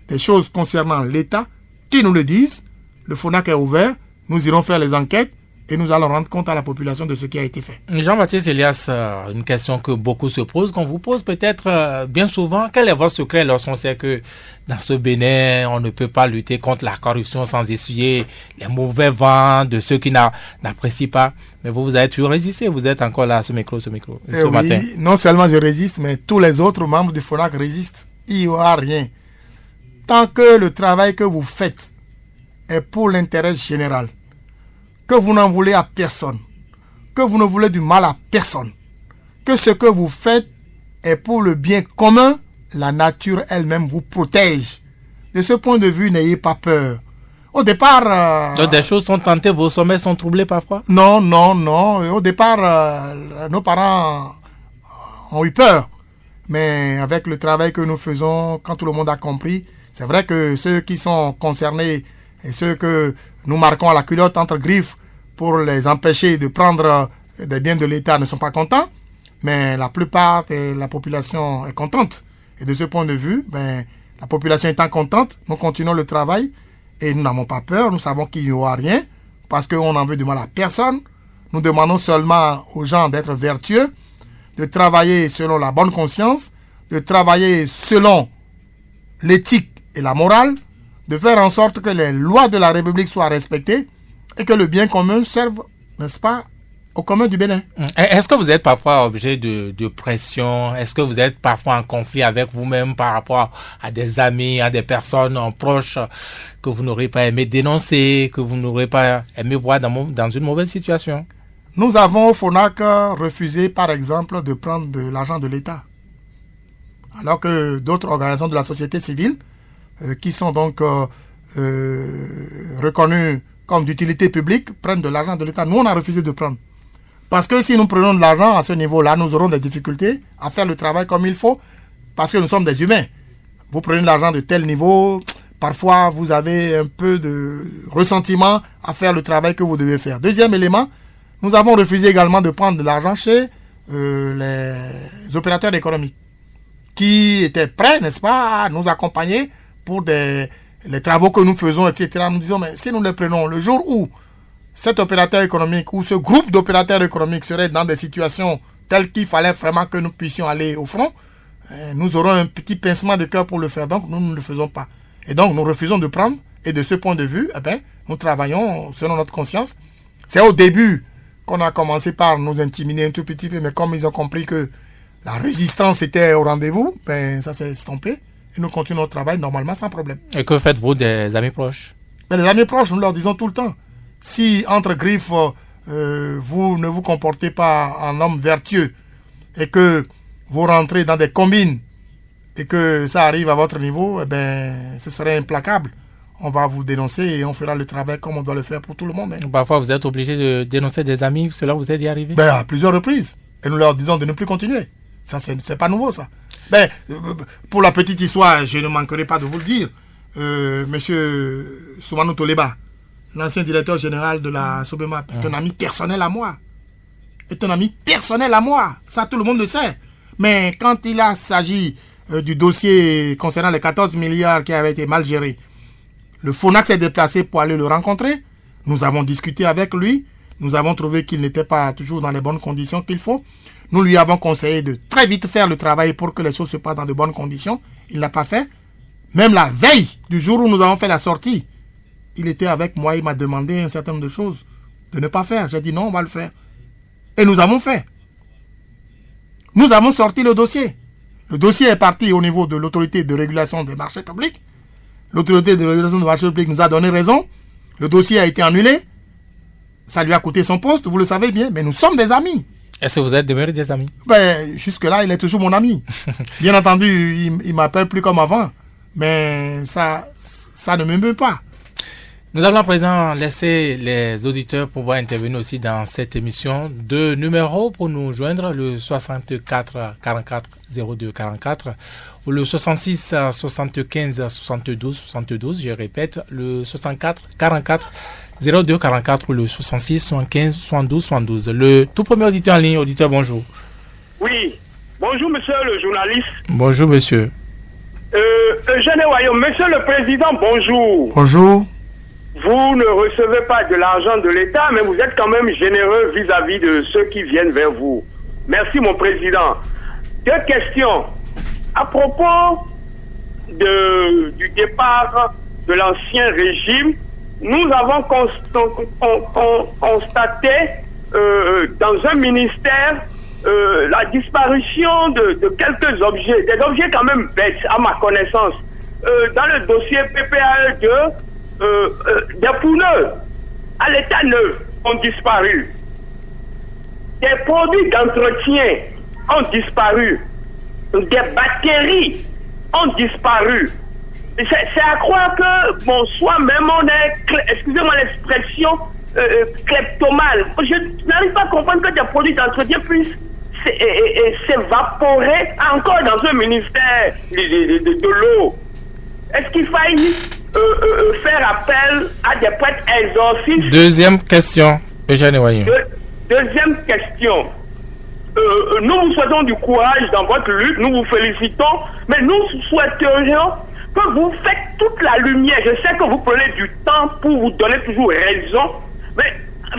des choses concernant l'État, qui nous le disent, le FONAC est ouvert, nous irons faire les enquêtes. Et nous allons rendre compte à la population de ce qui a été fait. Jean-Baptiste Elias, une question que beaucoup se posent, qu'on vous pose peut-être bien souvent. Quel est votre secret lorsqu'on sait que dans ce Bénin, on ne peut pas lutter contre la corruption sans essuyer les mauvais vents de ceux qui n'apprécient pas? Mais vous avez toujours résisté, vous êtes encore là, ce micro, matin. Non seulement je résiste, mais tous les autres membres du FONAC résistent. Il n'y aura rien. Tant que le travail que vous faites est pour l'intérêt général, que vous n'en voulez à personne, que vous ne voulez du mal à personne, que ce que vous faites est pour le bien commun, la nature elle-même vous protège. De ce point de vue, n'ayez pas peur. Au départ... Donc des choses sont tentées, vos sommets sont troublés parfois? Non. Au départ, nos parents ont eu peur. Mais avec le travail que nous faisons, quand tout le monde a compris, c'est vrai que ceux qui sont concernés et ceux que nous marquons à la culotte entre griffes pour les empêcher de prendre des biens de l'État ne sont pas contents, mais la plupart de la population est contente. Et de ce point de vue, la population étant contente, nous continuons le travail et nous n'avons pas peur, nous savons qu'il n'y aura rien parce qu'on n'en veut du mal à personne. Nous demandons seulement aux gens d'être vertueux, de travailler selon la bonne conscience, de travailler selon l'éthique et la morale, de faire en sorte que les lois de la République soient respectées et que le bien commun serve, n'est-ce pas, au commun du Bénin. Est-ce que vous êtes parfois objet de pression? Est-ce que vous êtes parfois en conflit avec vous-même par rapport à des amis, à des personnes proches que vous n'aurez pas aimé dénoncer, que vous n'aurez pas aimé voir dans une mauvaise situation? Nous avons au FONAC refusé, par exemple, de prendre de l'argent de l'État. Alors que d'autres organisations de la société civile qui sont donc reconnus comme d'utilité publique prennent de l'argent de l'État. Nous, on a refusé de prendre. Parce que si nous prenons de l'argent à ce niveau-là, nous aurons des difficultés à faire le travail comme il faut, parce que nous sommes des humains. Vous prenez de l'argent de tel niveau, parfois vous avez un peu de ressentiment à faire le travail que vous devez faire. Deuxième élément, nous avons refusé également de prendre de l'argent chez les opérateurs économiques qui étaient prêts, n'est-ce pas, à nous accompagner pour des les travaux que nous faisons, etc., nous disons, mais si nous les prenons, le jour où cet opérateur économique ou ce groupe d'opérateurs économiques serait dans des situations telles qu'il fallait vraiment que nous puissions aller au front, nous aurons un petit pincement de cœur pour le faire. Donc, nous ne le faisons pas. Et donc, nous refusons de prendre. Et de ce point de vue, nous travaillons selon notre conscience. C'est au début qu'on a commencé par nous intimider un tout petit peu, mais comme ils ont compris que la résistance était au rendez-vous, ça s'est estompé. Et nous continuons notre travail normalement sans problème. Et que faites-vous des amis proches? Les amis proches, nous leur disons tout le temps. Si entre griffes, vous ne vous comportez pas en homme vertueux et que vous rentrez dans des combines et que ça arrive à votre niveau, ce serait implacable. On va vous dénoncer et on fera le travail comme on doit le faire pour tout le monde. Parfois, vous êtes obligé de dénoncer des amis. Cela vous est d'y arriver? À plusieurs reprises. Et nous leur disons de ne plus continuer. Ça, c'est pas nouveau, ça. Pour la petite histoire, je ne manquerai pas de vous le dire. Monsieur Soumanou Toleba, l'ancien directeur général de la Sobema, est un ami personnel à moi. Ça, tout le monde le sait. Mais quand il s'agit du dossier concernant les 14 milliards qui avaient été mal gérés, le FONAC s'est déplacé pour aller le rencontrer. Nous avons discuté avec lui. Nous avons trouvé qu'il n'était pas toujours dans les bonnes conditions qu'il faut. Nous lui avons conseillé de très vite faire le travail pour que les choses se passent dans de bonnes conditions. Il ne l'a pas fait. Même la veille du jour où nous avons fait la sortie, il était avec moi. Il m'a demandé un certain nombre de choses de ne pas faire. J'ai dit non, on va le faire. Et nous avons fait. Nous avons sorti le dossier. Le dossier est parti au niveau de l'autorité de régulation des marchés publics. L'autorité de régulation des marchés publics nous a donné raison. Le dossier a été annulé. Ça lui a coûté son poste, vous le savez bien. Mais nous sommes des amis. Est-ce que vous êtes demeurés des amis? Jusque-là, il est toujours mon ami. Bien entendu, il m'appelle plus comme avant. Mais ça ne m'émeut pas. Nous allons à présent laisser les auditeurs pouvoir intervenir aussi dans cette émission. Deux numéros pour nous joindre, le 64 44 02 44 ou le 66 75 72 72. Je répète, le 64 44 02 44 ou le 66 75 72 72. Le tout premier auditeur en ligne. Auditeur, bonjour. Oui, bonjour monsieur le journaliste. Bonjour monsieur. Eugène Wayo, monsieur le président, bonjour. Bonjour. Vous ne recevez pas de l'argent de l'État, mais vous êtes quand même généreux vis-à-vis de ceux qui viennent vers vous. Merci mon président. Deux questions. À propos du départ de l'ancien régime, nous avons constaté dans un ministère la disparition de quelques objets, des objets quand même bêtes à ma connaissance. Dans le dossier PPAE 2, des pneus à l'état neuf ont disparu. Des produits d'entretien ont disparu. Des batteries ont disparu. C'est à croire que, soi-même, on est, excusez-moi l'expression, kleptomane. Je n'arrive pas à comprendre que des produits d'entretien puissent s'évaporer encore dans un ministère de l'eau. Est-ce qu'il faille faire appel à des prêtres exorcistes? Deuxième question, Eugène Wayo. Deuxième question. Nous vous souhaitons du courage dans votre lutte, nous vous félicitons, mais nous souhaiterions que vous faites toute la lumière. Je sais que vous prenez du temps pour vous donner toujours raison, mais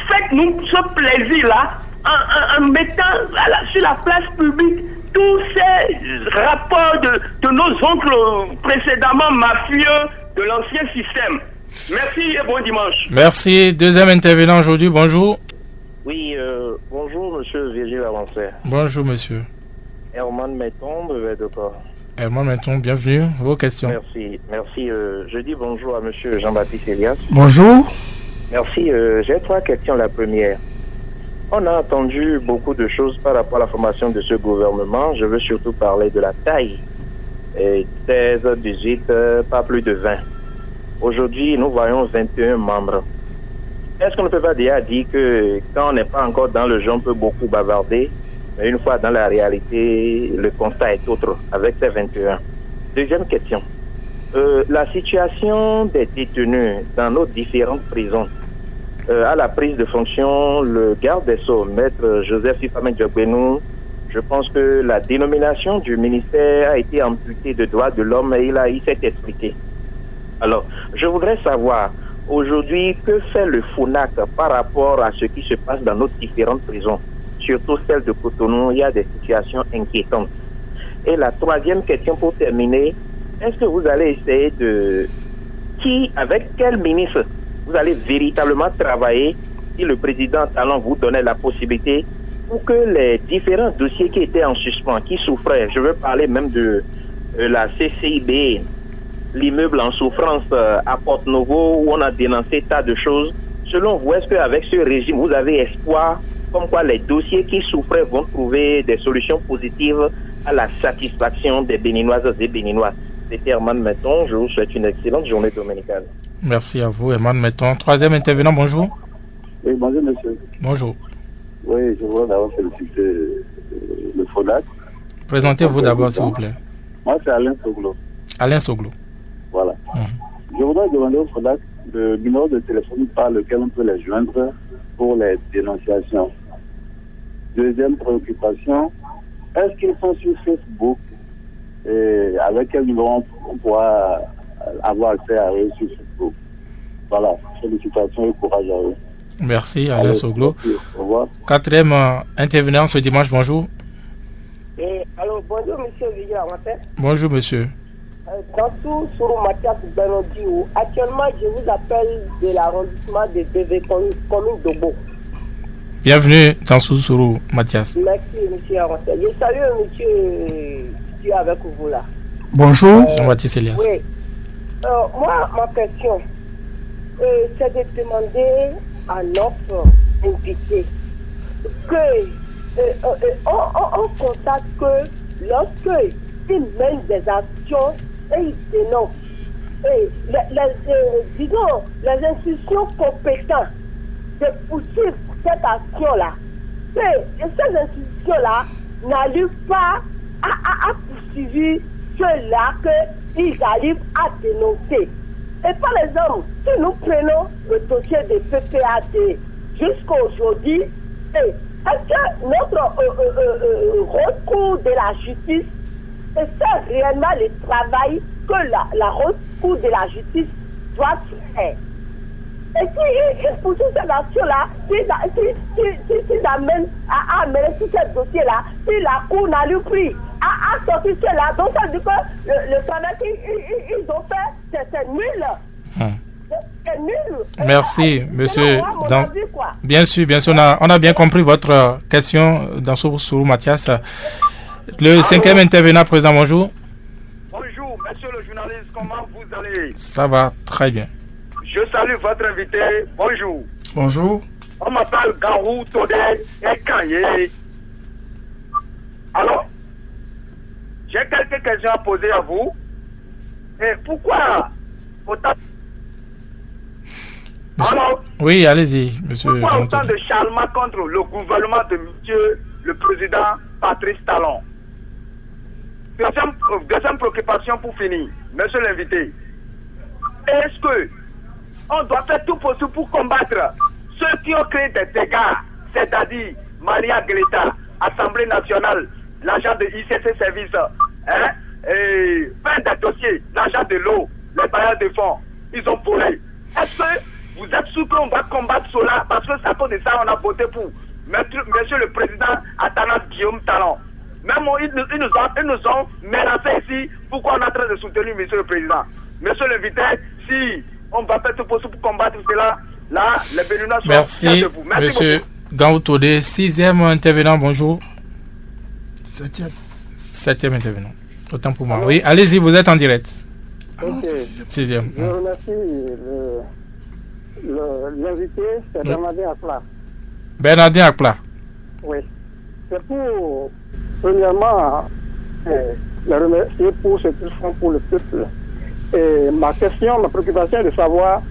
faites-nous ce plaisir-là en mettant sur la place publique tous ces rapports de nos oncles précédemment mafieux de l'ancien système. Merci et bon dimanche. Merci. Deuxième intervenant aujourd'hui, bonjour. Oui, bonjour monsieur Virgile Avancé. Bonjour monsieur. Herman Metton de Védocor. Herman Metton, bienvenue. Vos questions. Merci. Je dis bonjour à monsieur Jean-Baptiste Elias. Bonjour. Merci. J'ai trois questions. La première. On a entendu beaucoup de choses par rapport à la formation de ce gouvernement. Je veux surtout parler de la taille. 16, 18, pas plus de 20. Aujourd'hui, nous voyons 21 membres. Est-ce qu'on ne peut pas déjà dire que quand on n'est pas encore dans le jeu, on peut beaucoup bavarder, mais une fois dans la réalité, le constat est autre avec ces 21. Deuxième question. La situation des détenus dans nos différentes prisons. À la prise de fonction, le garde des Sceaux, maître Joseph Ifame Diogbenou, je pense que la dénomination du ministère a été amputée de droits de l'homme et il s'est expliqué. Alors, je voudrais savoir, aujourd'hui, que fait le FONAC par rapport à ce qui se passe dans nos différentes prisons, surtout celle de Cotonou? Il y a des situations inquiétantes. Et la troisième question pour terminer, est-ce que vous allez essayer avec quel ministre vous allez véritablement travailler si le président Talon vous donnait la possibilité pour que les différents dossiers qui étaient en suspens, qui souffraient, je veux parler même de la CCIB, l'immeuble en souffrance à Porte-Novo où on a dénoncé tas de choses. Selon vous, est-ce qu'avec ce régime, vous avez espoir comme quoi les dossiers qui souffraient vont trouver des solutions positives à la satisfaction des Béninoises et Béninois? C'était Herman Metton, je vous souhaite une excellente journée dominicale. Merci à vous, Herman Metton. Troisième intervenant, bonjour. Oui, bonjour monsieur. Bonjour. Oui, je voudrais d'abord féliciter le FONAC. Présentez-vous d'abord, s'il vous plaît. Moi, c'est Alain Soglo. Alain Soglo. Voilà. Je voudrais demander au FONAC le numéro de téléphone par lequel on peut les joindre pour les dénonciations. Deuxième préoccupation, est-ce qu'ils sont sur Facebook et avec quel numéro on pourra avoir accès à eux sur Facebook? Voilà, félicitations et courage à eux. Merci, Alain Soglo. Au revoir. Quatrième intervenant ce dimanche, bonjour. Alors, bonjour, monsieur Vigila. Bonjour, monsieur. Dansou Sourou Mathias Benodiou. Actuellement, je vous appelle de l'arrondissement de DV, commune d'Obo. Bienvenue, Dansou Sourou Mathias. Merci, monsieur Arantel. Je salue monsieur qui est avec vous là. Bonjour. Jean-Baptiste Elias. Oui. Moi, ma question, c'est de demander à notre invité que on constate que lorsque il mène des actions et il dénonce, et disons, les institutions compétentes de poursuivre cette action-là, et ces institutions-là n'arrivent pas à poursuivre ceux-là qu'ils arrivent à dénoncer. Et par exemple, si nous prenons le dossier de PPAD jusqu'à aujourd'hui, est-ce que notre recours de la justice fait réellement le travail que la recours de la justice doit faire? Et si pour cette action-là, s'ils amènent à amener sur ce dossier-là, si la Cour n'a lu pris à sortir cela, donc ça veut dire que le travail qu'ils ont fait, c'est nul. C'est nul. Merci, monsieur. Donc, bien sûr, on a bien compris votre question dans Sourou Mathias. Le cinquième intervenant, président, bonjour. Bonjour, monsieur le journaliste, comment vous allez? Ça va très bien. Je salue votre invité, bonjour. Bonjour. On m'appelle Garou Todé et Kanye. Alors, j'ai quelques questions à poser à vous. Et pourquoi autant... Alors, oui, allez-y, monsieur. Pourquoi autant de charlement contre le gouvernement de monsieur le président Patrice Talon? Deuxième préoccupation pour finir, monsieur l'invité. Est-ce que on doit faire tout possible pour combattre ceux qui ont créé des dégâts, c'est-à-dire Maria Greta, Assemblée nationale, l'agent de ICC Service, et plein de dossiers, l'agent de l'eau, les bailleurs de fonds, ils ont volé. Est-ce que vous êtes sûr qu'on va combattre cela? Parce que c'est à cause de ça qu'on a voté pour monsieur le président Athanas Guillaume Talon. Même ils nous ont menacés ici. Pourquoi on est en train de soutenir monsieur le président? Monsieur l'invité, si on va faire tout possible pour combattre cela, là, les Béninois sont merci, de vous. Merci monsieur beaucoup. Gaoutodé. Sixième intervenant, bonjour. Septième intervenant. Autant pour moi. Oui, allez-y, vous êtes en direct. Ok. Sixième. Je remercie l'invité, c'est Bernardin Akpla. Bernardin Akpla. Oui. C'est pour, premièrement, les remercier pour ce qu'ils font pour le peuple. Et ma préoccupation est de savoir,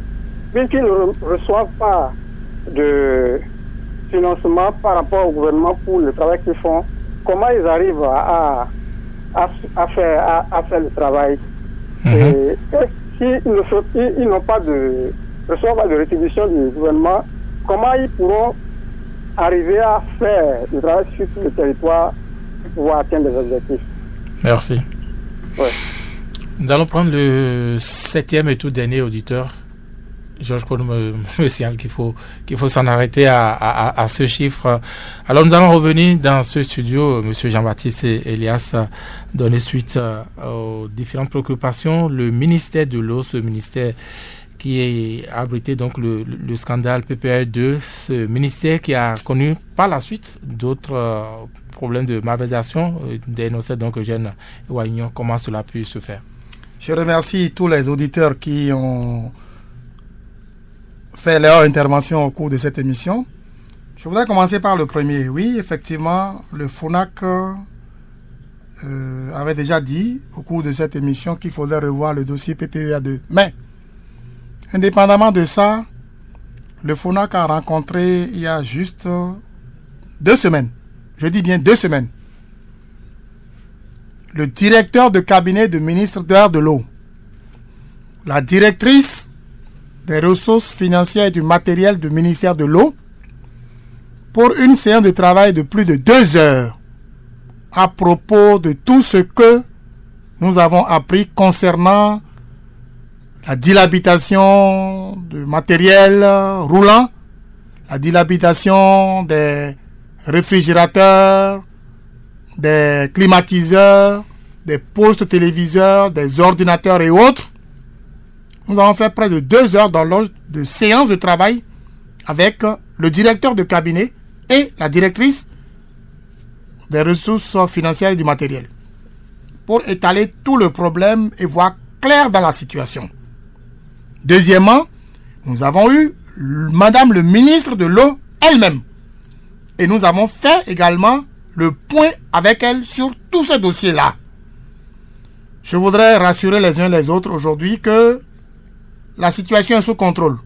puisqu'ils ne reçoivent pas de financement par rapport au gouvernement pour le travail qu'ils font, comment ils arrivent à faire le travail. Et s'ils n'ont pas de reçoivent pas de rétribution du gouvernement, comment ils pourront arriver à faire le travail sur le territoire pour pouvoir atteindre des objectifs? Merci. Ouais. Nous allons prendre le 7e et tout dernier auditeur. Georges Kono me signale qu'il faut s'en arrêter à ce chiffre. Alors nous allons revenir dans ce studio, Monsieur Jean-Baptiste Elias, donner suite aux différentes préoccupations. Le ministère de l'eau, ce ministère qui a abrité donc le scandale PPR2, ce ministère qui a connu par la suite d'autres problèmes de malversation, dénoncés donc Eugène Ouagnon. Comment cela a pu se faire? Je remercie tous les auditeurs qui ont fait leur intervention au cours de cette émission. Je voudrais commencer par le premier. Oui, effectivement, le FONAC avait déjà dit au cours de cette émission qu'il faudrait revoir le dossier PPEA2. Mais, indépendamment de ça, le FONAC a rencontré il y a juste 2 semaines, je dis bien 2 semaines, le directeur de cabinet du ministre de l'eau, la directrice des ressources financières et du matériel du ministère de l'eau pour une séance de travail de plus de 2 heures à propos de tout ce que nous avons appris concernant la dilapidation du matériel roulant, la dilapidation des réfrigérateurs, des climatiseurs, des postes téléviseurs, des ordinateurs et autres. Nous avons fait près de 2 heures de séance de travail avec le directeur de cabinet et la directrice des ressources financières et du matériel pour étaler tout le problème et voir clair dans la situation. Deuxièmement, nous avons eu Madame le ministre de l'eau elle-même et nous avons fait également le point avec elle sur tous ces dossiers-là. Je voudrais rassurer les uns les autres aujourd'hui que la situation est sous contrôle.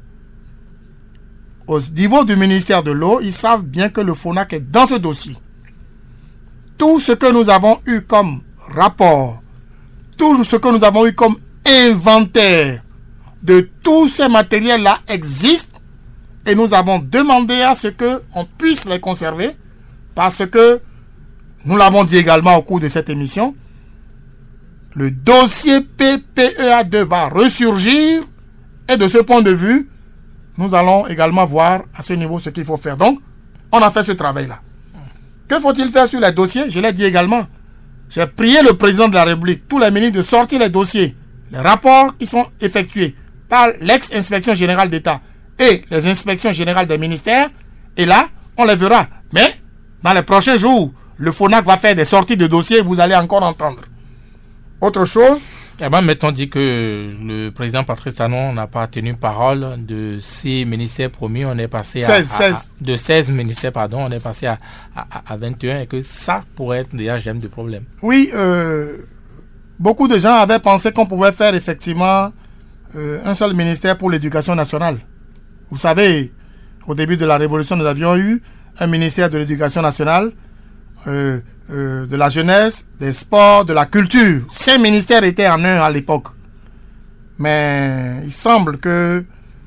Au niveau du ministère de l'eau, ils savent bien que le FONAC est dans ce dossier. Tout ce que nous avons eu comme rapport, tout ce que nous avons eu comme inventaire de tous ces matériels-là existe et nous avons demandé à ce qu'on puisse les conserver parce que, nous l'avons dit également au cours de cette émission, le dossier PPEA2 va ressurgir. Et de ce point de vue, nous allons également voir à ce niveau ce qu'il faut faire. Donc, on a fait ce travail-là. Que faut-il faire sur les dossiers? Je l'ai dit également. J'ai prié le président de la République, tous les ministres, de sortir les dossiers, les rapports qui sont effectués par l'ex-inspection générale d'État et les inspections générales des ministères. Et là, on les verra. Mais, dans les prochains jours, le FONAC va faire des sorties de dossiers, vous allez encore entendre. Autre chose. Eh ben, mettons dit que le président Patrice Talon n'a pas tenu parole de 6 ministères promis, on est passé de 16 ministères, pardon, on est passé à 21 et que ça pourrait être déjà gemme de problème. Oui, beaucoup de gens avaient pensé qu'on pouvait faire effectivement un seul ministère pour l'éducation nationale. Vous savez, au début de la Révolution, nous avions eu un ministère de l'éducation nationale, de la jeunesse, des sports, de la culture. 5 ministères étaient en un à l'époque. Mais il semble que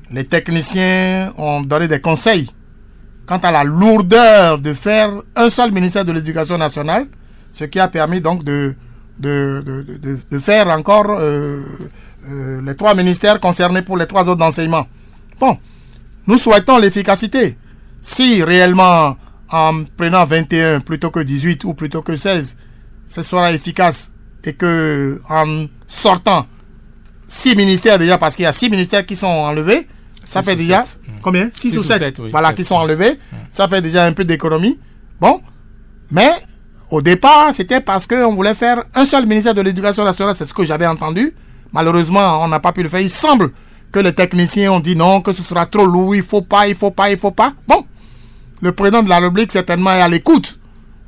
les techniciens ont donné des conseils quant à la lourdeur de faire un seul ministère de l'éducation nationale, ce qui a permis donc de faire encore les 3 ministères concernés pour les 3 autres enseignements. Bon, nous souhaitons l'efficacité. Si réellement en prenant 21 plutôt que 18 ou plutôt que 16, ce sera efficace et que en sortant 6 ministères déjà, parce qu'il y a 6 ministères qui sont enlevés, ça fait déjà combien? 6 ou 7, oui, voilà, qui sont enlevés, ça fait déjà un peu d'économie. Bon, mais au départ, c'était parce qu'on voulait faire un seul ministère de l'éducation nationale, c'est ce que j'avais entendu. Malheureusement, on n'a pas pu le faire. Il semble que les techniciens ont dit non, que ce sera trop lourd, il faut pas. Bon, le président de la République certainement est à l'écoute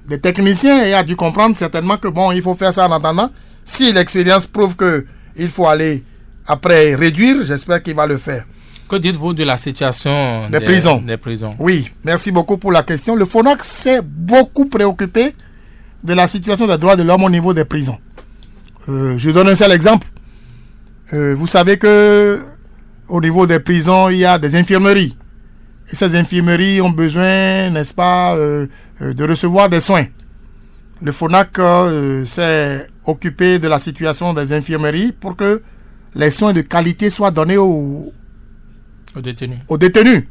des techniciens et a dû comprendre certainement que bon, il faut faire ça en attendant. Si l'expérience prouve qu'il faut aller après réduire, j'espère qu'il va le faire. Que dites-vous de la situation des prisons? Oui, merci beaucoup pour la question. Le FONAC s'est beaucoup préoccupé de la situation des droits de l'homme au niveau des prisons. Je donne un seul exemple. Vous savez que au niveau des prisons, il y a des infirmeries. Et ces infirmeries ont besoin, n'est-ce pas, de recevoir des soins. Le FONAC s'est occupé de la situation des infirmeries pour que les soins de qualité soient donnés aux détenus.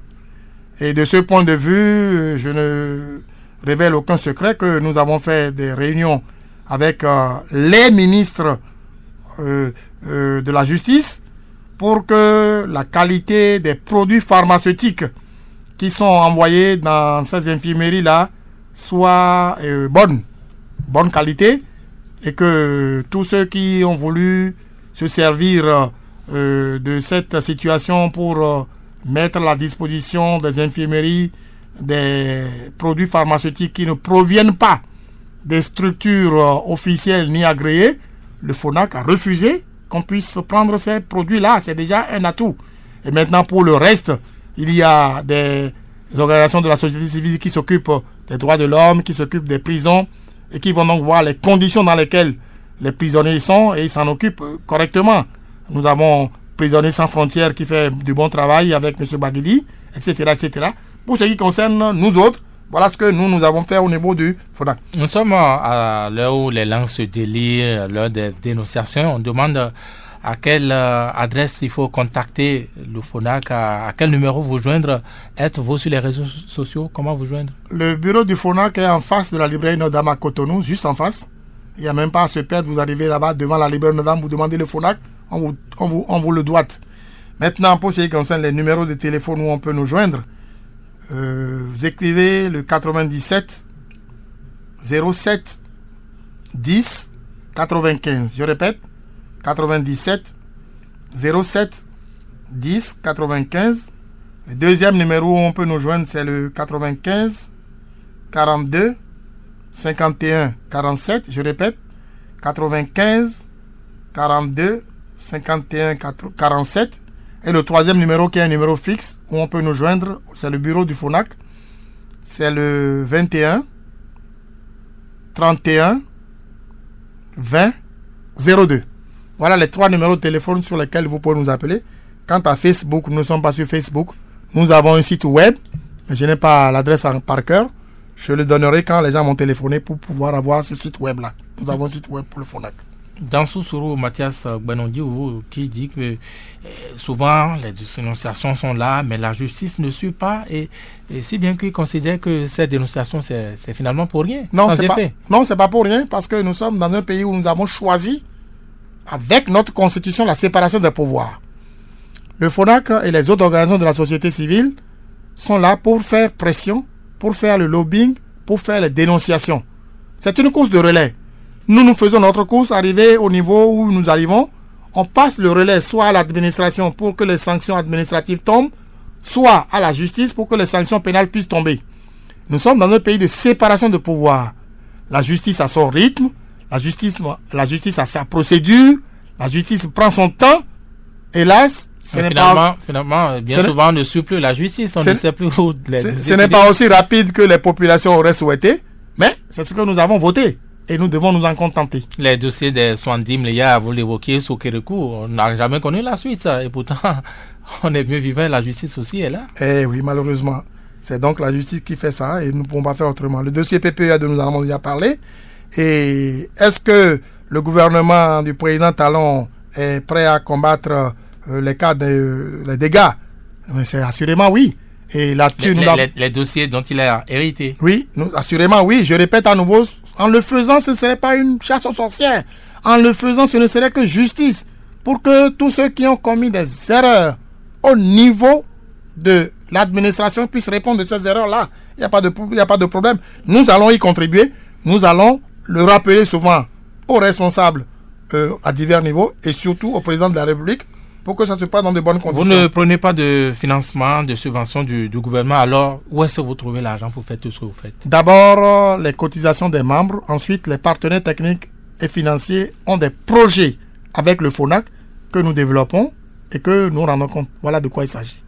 Et de ce point de vue, je ne révèle aucun secret que nous avons fait des réunions avec les ministres de la justice pour que la qualité des produits pharmaceutiques qui sont envoyés dans ces infirmeries-là soit bonne qualité, et que tous ceux qui ont voulu se servir de cette situation pour mettre à la disposition des infirmeries des produits pharmaceutiques qui ne proviennent pas des structures officielles ni agréées, le FONAC a refusé qu'on puisse prendre ces produits-là. C'est déjà un atout. Et maintenant, pour le reste, il y a des organisations de la société civile qui s'occupent des droits de l'homme, qui s'occupent des prisons et qui vont donc voir les conditions dans lesquelles les prisonniers sont et ils s'en occupent correctement. Nous avons Prisonniers sans frontières qui fait du bon travail avec M. Baguili, etc., etc. Pour ce qui concerne nous autres, voilà ce que nous avons fait au niveau du FONAC. Nous sommes à l'heure où les langues se délient, à l'heure des dénonciations. On demande à quelle adresse il faut contacter le FONAC, à quel numéro vous joindre. Êtes-vous sur les réseaux sociaux? Comment vous joindre? Le bureau du FONAC est en face de la librairie Notre-Dame à Cotonou, juste en face. Il n'y a même pas à se perdre. Vous arrivez là-bas devant la librairie Notre-Dame, vous demandez le FONAC, on vous le doite. Maintenant, pour ce qui concerne les numéros de téléphone où on peut nous joindre, vous écrivez le 97 07 10 95. Je répète, 97 07 10 95. Le deuxième numéro où on peut nous joindre, c'est le 95 42 51 47. Je répète, 95 42 51 47. Et le troisième numéro qui est un numéro fixe où on peut nous joindre, c'est le bureau du FONAC. C'est le 21 31 20 02. Voilà les trois numéros de téléphone sur lesquels vous pouvez nous appeler. Quant à Facebook, nous ne sommes pas sur Facebook. Nous avons un site web, mais je n'ai pas l'adresse par cœur. Je le donnerai quand les gens m'ont téléphoné pour pouvoir avoir ce site web-là. Nous avons un site web pour le FONAC. Dans Sousourou, Mathias Gbenondi qui dit que souvent les dénonciations sont là, mais la justice ne suit pas, et si bien qu'il considère que ces dénonciations, c'est finalement pour rien. Non, c'est pas pour rien, parce que nous sommes dans un pays où nous avons choisi, avec notre constitution, la séparation des pouvoirs. Le FONAC et les autres organisations de la société civile sont là pour faire pression, pour faire le lobbying, pour faire les dénonciations. C'est une course de relais. Nous faisons notre course, arrivé au niveau où nous arrivons, on passe le relais soit à l'administration pour que les sanctions administratives tombent, soit à la justice pour que les sanctions pénales puissent tomber. Nous sommes dans un pays de séparation de pouvoir. La justice a son rythme, la justice a sa procédure, la justice prend son temps. Hélas, finalement, bien souvent, on ne suit plus la justice, on ne sait plus où ce n'est pas aussi rapide que les populations auraient souhaité, mais c'est ce que nous avons voté. Et nous devons nous en contenter. Les dossiers des 70 milliards, vous l'évoquiez, sous Kérékou, on n'a jamais connu la suite, ça. Et pourtant, on est mieux vivant, la justice aussi est là. Eh oui, malheureusement. C'est donc la justice qui fait ça et nous ne pouvons pas faire autrement. Le dossier PPA dont nous avons déjà parlé. Et est-ce que le gouvernement du président Talon est prêt à combattre les cas les dégâts? C'est assurément oui. Et là-dessus, les dossiers dont il a hérité. Oui, assurément oui. Je répète à nouveau, en le faisant, ce ne serait pas une chasse aux sorcières. En le faisant, ce ne serait que justice. Pour que tous ceux qui ont commis des erreurs au niveau de l'administration puissent répondre de ces erreurs-là. Il n'y a pas de problème. Nous allons y contribuer. Nous allons le rappeler souvent aux responsables à divers niveaux et surtout au président de la République, pour que ça se passe dans de bonnes conditions. Vous ne prenez pas de financement, de subvention du gouvernement, alors où est-ce que vous trouvez l'argent pour faire tout ce que vous faites? D'abord, les cotisations des membres. Ensuite, les partenaires techniques et financiers ont des projets avec le FONAC que nous développons et que nous rendons compte. Voilà de quoi il s'agit.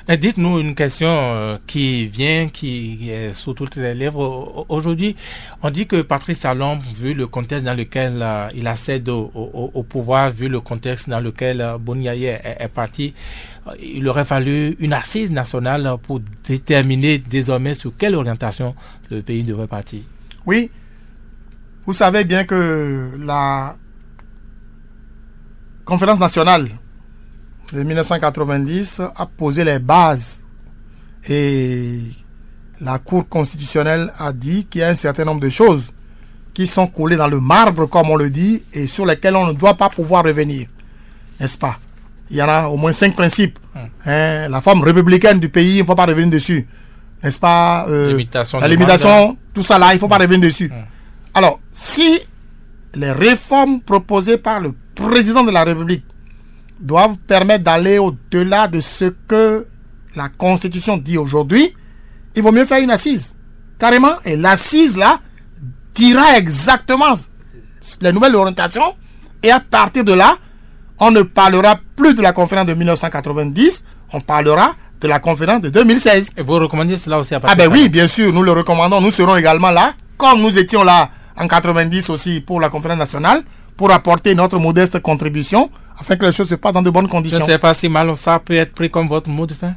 Dites-nous une question qui est sous toutes les lèvres. Aujourd'hui, on dit que Patrice Talon, vu le contexte dans lequel il accède au pouvoir, vu le contexte dans lequel Boni Yayi est parti, il aurait fallu une assise nationale pour déterminer désormais sur quelle orientation le pays devrait partir. Oui, Vous savez bien que la conférence nationale de 1990 a posé les bases et la Cour constitutionnelle a dit qu'il y a un certain nombre de choses qui sont collées dans le marbre, comme on le dit, et sur lesquelles on ne doit pas pouvoir revenir. N'est-ce pas? Il y en a au moins 5 principes. La forme républicaine du pays, il ne faut pas revenir dessus. N'est-ce pas? La limitation, tout ça là, il ne faut pas revenir dessus. Alors, si les réformes proposées par le président de la République doivent permettre d'aller au-delà de ce que la Constitution dit aujourd'hui, il vaut mieux faire une assise. Carrément. Et l'assise là dira exactement les nouvelles orientations. Et à partir de là, on ne parlera plus de la conférence de 1990, on parlera de la conférence de 2016. Et vous recommandez cela aussi à partir de oui, bien sûr, nous le recommandons. Nous serons également là, comme nous étions là en 90 aussi pour la conférence nationale, pour apporter notre modeste contribution afin que les choses se passent dans de bonnes conditions. Je ne sais pas si mal ça peut être pris comme votre mot de fin.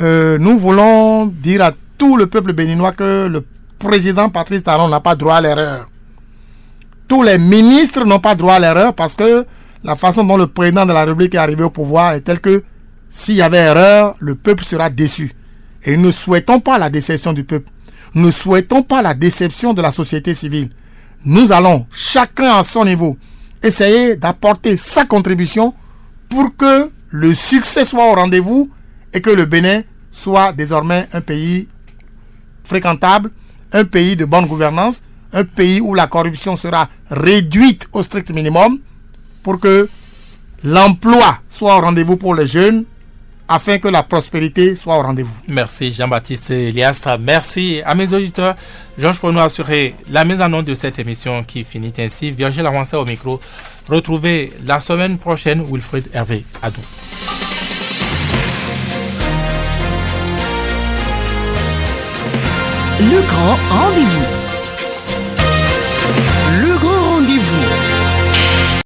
Nous voulons dire à tout le peuple béninois que le président Patrice Talon n'a pas droit à l'erreur. Tous les ministres n'ont pas droit à l'erreur parce que la façon dont le président de la République est arrivé au pouvoir est telle que s'il y avait erreur, le peuple sera déçu. Et nous ne souhaitons pas la déception du peuple. Nous ne souhaitons pas la déception de la société civile. Nous allons, chacun à son niveau, essayer d'apporter sa contribution pour que le succès soit au rendez-vous et que le Bénin soit désormais un pays fréquentable, un pays de bonne gouvernance, un pays où la corruption sera réduite au strict minimum pour que l'emploi soit au rendez-vous pour les jeunes afin que la prospérité soit au rendez-vous. Merci Jean-Baptiste Liastre. Merci à mes auditeurs. Georges Pono a assuré la mise en onde de cette émission qui finit ainsi. Virgile Larancet au micro. Retrouvez la semaine prochaine Wilfred Hervé Adou. Le grand rendez-vous.